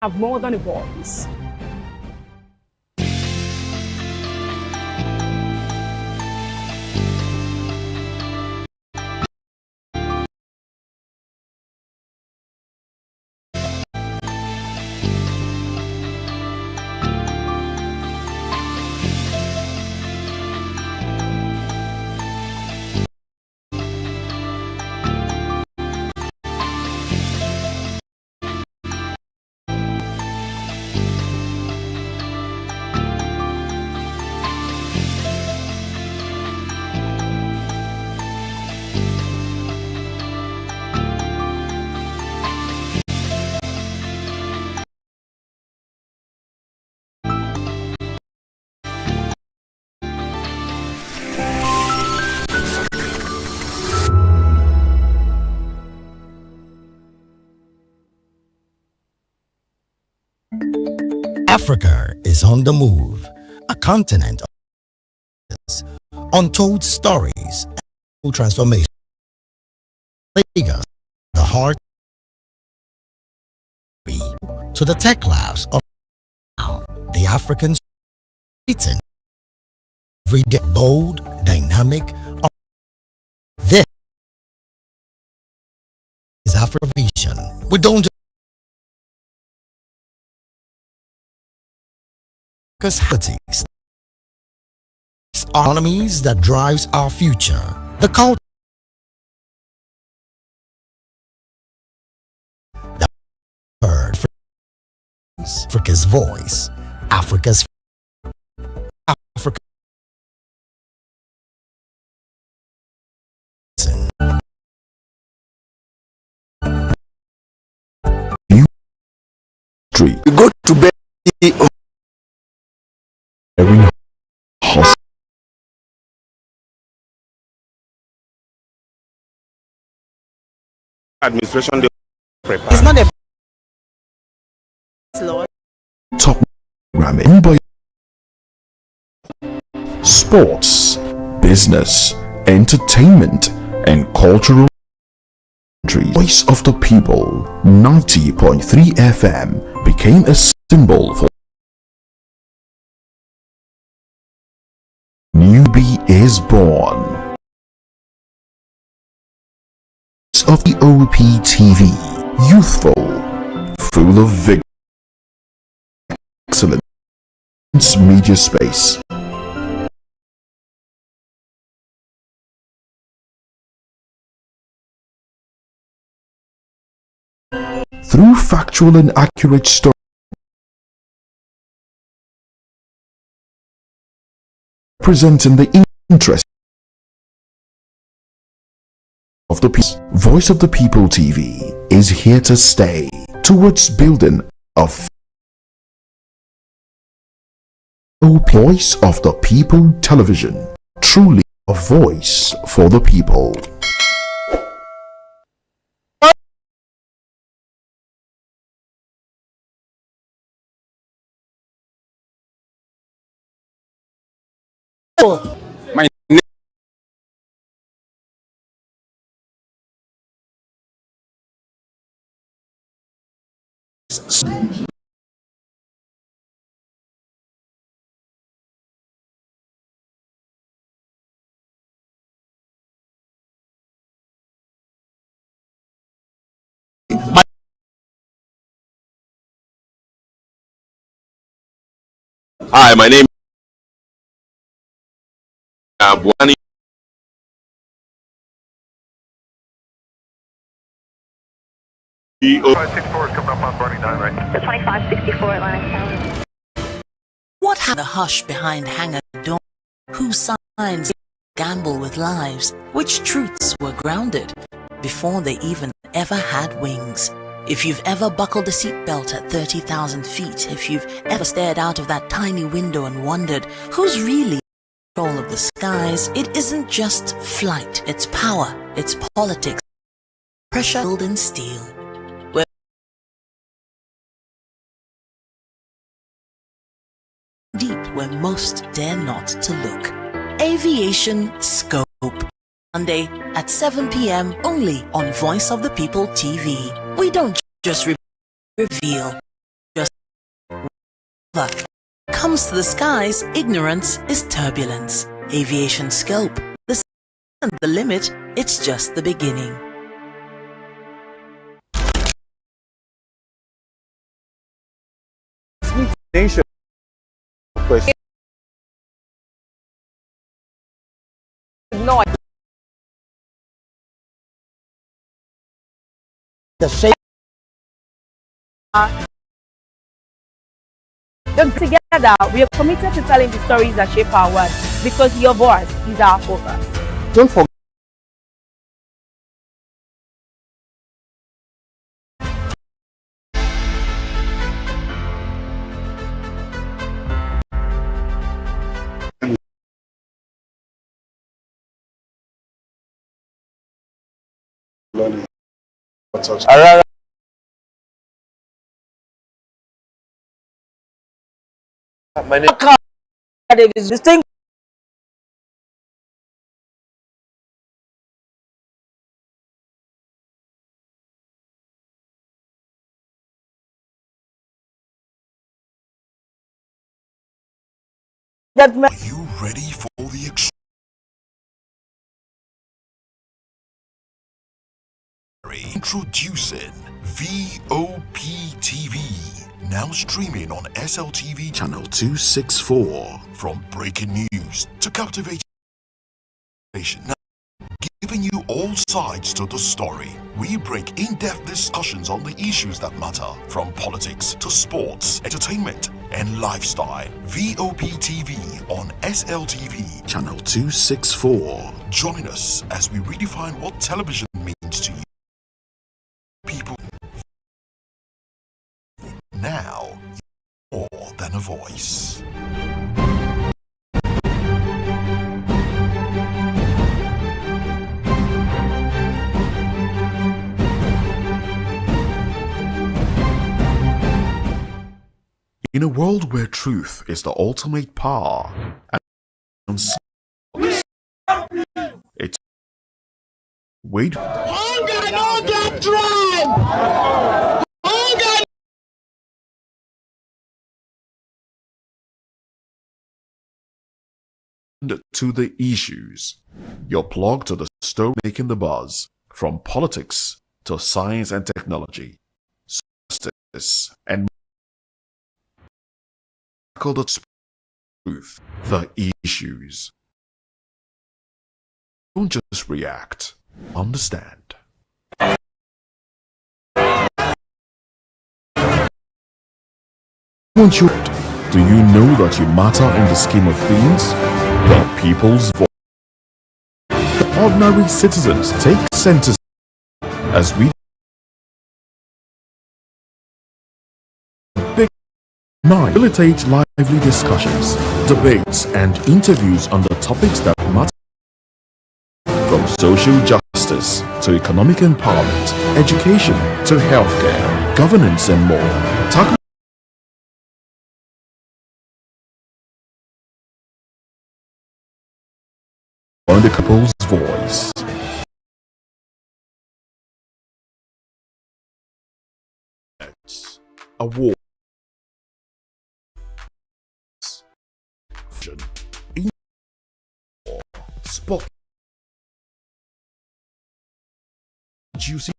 have more than a voice. Africa is on the move, a continent of untold stories and transformation. Lagos, the heart to the tech labs of the African written every day bold, dynamic. This is Africa Vision. We don't just politics, economies that drives our future. The culture that heard Africa's voice, Africa's Africa. You go to bed. Administration It's not a Lord. Top programming by sports, business, entertainment, and cultural. Voice of the People 90.3 FM became a symbol for newbie is born. Of the OP TV, youthful, full of vigor, excellent media space. Through factual and accurate stories, presenting the interest of the people. Voice of the People TV is here to stay towards building a Voice of the People television, truly a voice for the people. My Hi, my name is Buani. The 564 is coming up on Barney 9, right? The 2564 Atlantic Tower. What happened? The hush behind hangar door? Whose signs gamble with lives? Which truths were grounded before they even ever had wings? If you've ever buckled a seatbelt at 30,000 feet, if you've ever stared out of that tiny window and wondered who's really in control of the skies, it isn't just flight, it's power, it's politics, pressure built in steel. Deep where most dare not to look. Aviation Scope. Monday at 7 p.m. only on Voice of the People TV. We don't just reveal, just whatever comes to the skies. Ignorance is turbulence. Aviation Scope. The sky isn't the limit, it's just the beginning. Question. No. The shape. Together, we are committed to telling the stories that shape our world because your voice is our focus. Don't forget. Learning. My name is distinct. Are you ready for Introducing VOP TV. Now streaming on SLTV channel 264. From breaking news to captivating, now giving you all sides to the story. We bring in-depth discussions on the issues that matter, from politics to sports, entertainment, and lifestyle. VOP TV on SLTV channel 264. Join us as we redefine what television means to you people. Now, more than a voice. In a world where truth is the ultimate power, and it's wait. To the issues. You're plugged to the stove making the buzz, from politics to science and technology, justice and the truth, the issues. Don't just react, understand. Do you know that you matter in the scheme of things? The people's voice. The ordinary citizens take center as we facilitate lively discussions, debates, and interviews on the topics that matter, from social justice to economic empowerment, education to healthcare, governance, and more. Talk on the people's voice. Award. Spot. Juicy.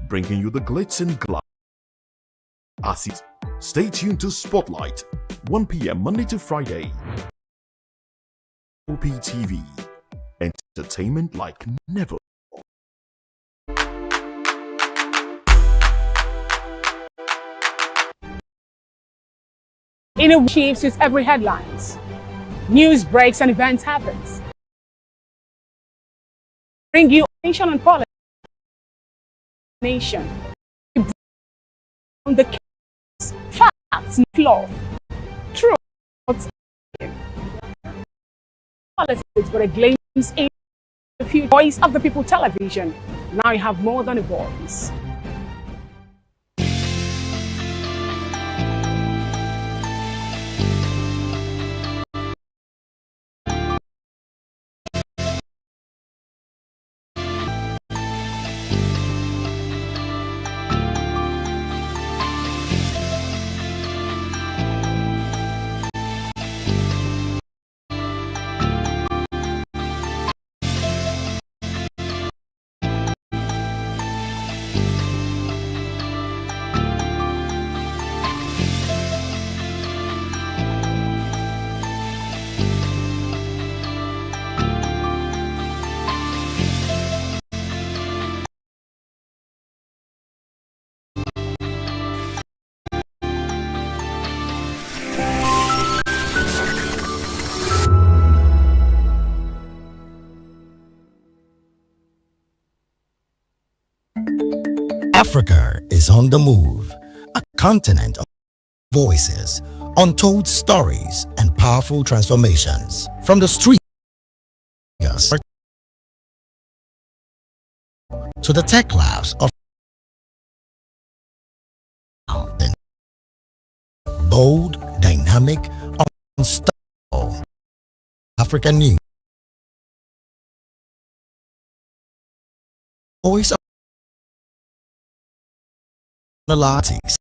Bringing you the glitz and glamour. Acid. Stay tuned to Spotlight, 1 p.m. Monday to Friday. Vop TV. Entertainment like never. In a chiefs with every headlines. News breaks and events happens. Bring you nation and politics. Nation. On the case, facts, flaw, truth, politics, but a glimpse in the future. Voice of the People Television. Now you have more than a voice. Africa is on the move, a continent of voices, untold stories, and powerful transformations. From the streets to the tech labs of bold, dynamic, unstoppable African news. Voice of analytics,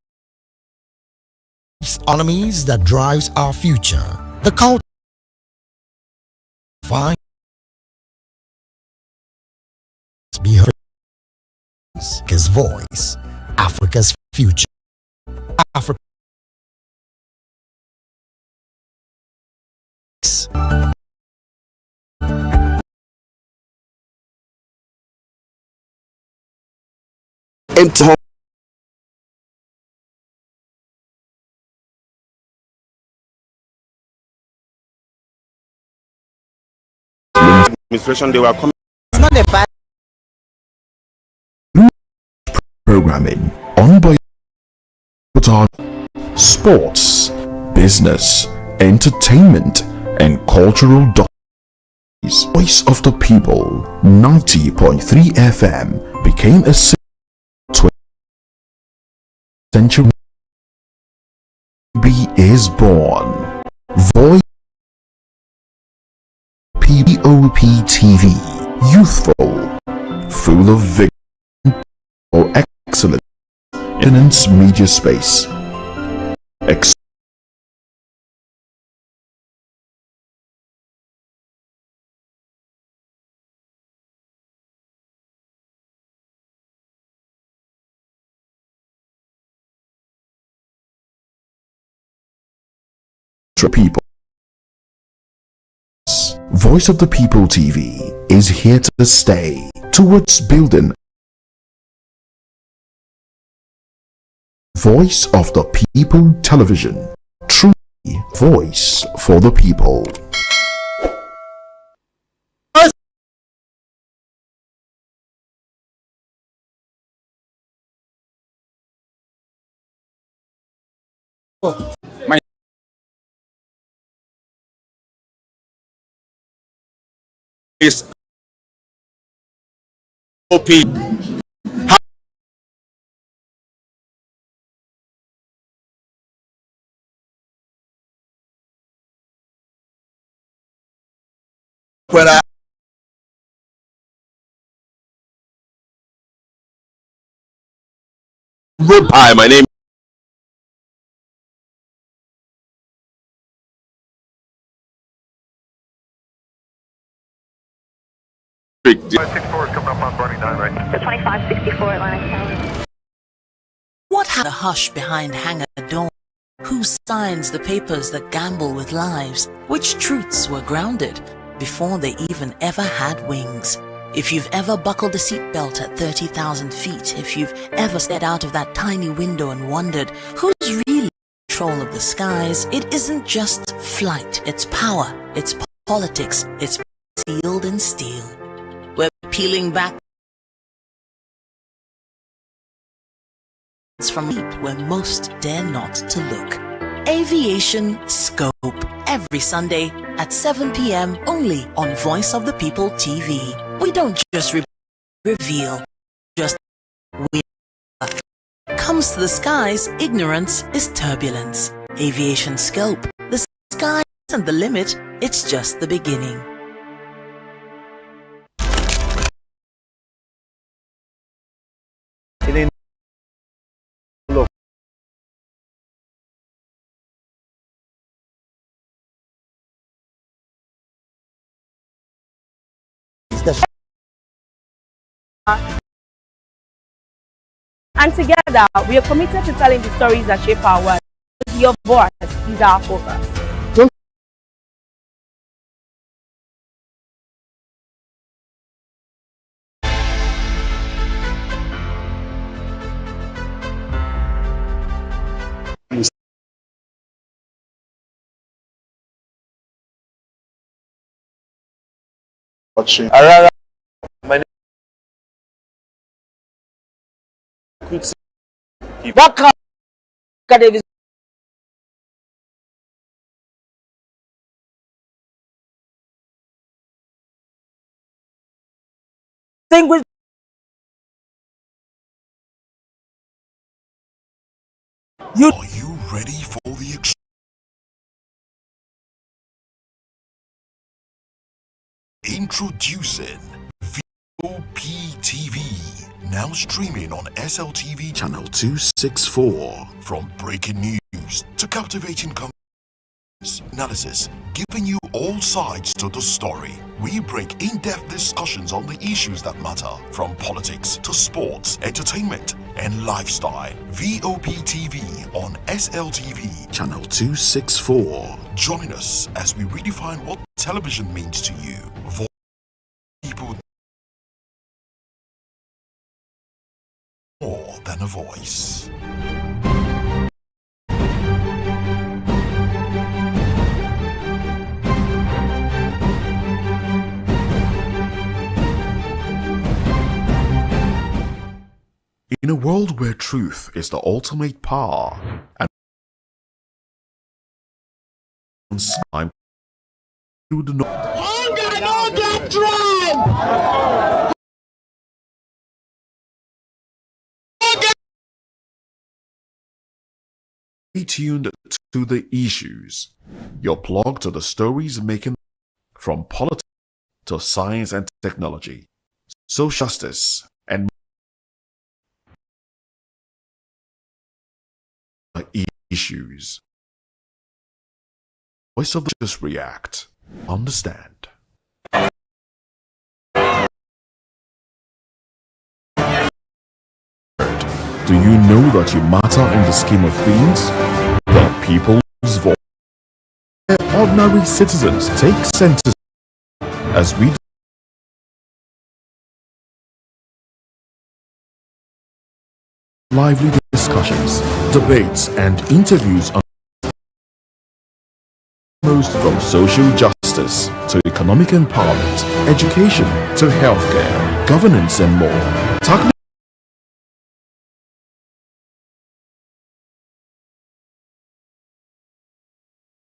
economies that drives our future, the culture, be heard. Africa's voice, Africa's future. Africa. Empty. Administration, they were coming. It's not a bad Programming on by sports, business, entertainment, and cultural documentaries. Voice of the People 90.3 FM became a 20th century. B is born. Voice Vop TV, youthful, full of vigor or excellence in its media space. People. Voice of the People TV is here to stay towards building Voice of the People Television, truly voice for the people. My is OP. When hi, my name. The 564 is coming up on Barney 9, right? The 2564 Atlantic Tower. What had a hush behind hangar door? Who signs the papers that gamble with lives? Which truths were grounded before they even ever had wings? If you've ever buckled a seatbelt at 30,000 feet, if you've ever stepped out of that tiny window and wondered who's really in control of the skies, it isn't just flight, it's power, it's politics, it's sealed in steel. We're peeling back from where most dare not to look. Aviation Scope, every Sunday at 7 p.m. only on Voice of the People TV. We don't just reveal, just we comes to the skies, ignorance is turbulence. Aviation Scope, the sky isn't the limit, it's just the beginning. And together, we are committed to telling the stories that shape our world. Your voice is our focus. Watching. My name is Distinguished. Are you ready for the Introducing Vop TV, now streaming on SLTV channel 264. From breaking news to captivating analysis, giving you all sides to the story. We bring in-depth discussions on the issues that matter, from politics to sports, entertainment, and lifestyle. VOP TV on SLTV, channel 264. Join us as we redefine what television means to you. People more than a voice. In a world where truth is the ultimate power and time through the Stay tuned to the issues. You're plugged to the stories making from politics to science and technology, social justice, and issues. Voice of the Just React. Understand. Do you know that you matter in the scheme of things? The people's voice. Ordinary citizens take center as we lively discussions, debates, and interviews on most from social justice to economic empowerment, education to healthcare, governance, and more. Tackling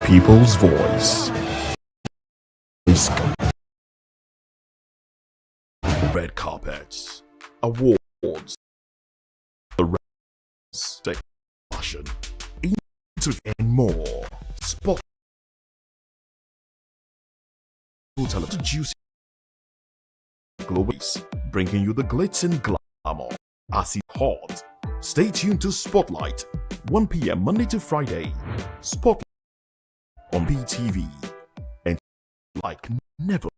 people's voice. Red carpets, awards, the fashion, interview, and more. Spot television juicy globals, bringing you the glitz and glamour as it's hot. Stay tuned to Spotlight, 1 p.m. Monday to Friday. Spotlight on BTV, and like never.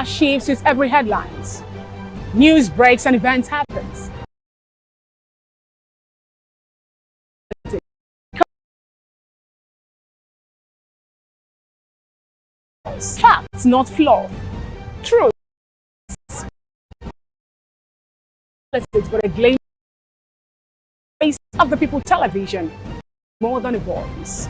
Shifts with every headlines. News breaks and events happens. Facts, not fluff. Truth. But a glaze of the people television, more than a voice.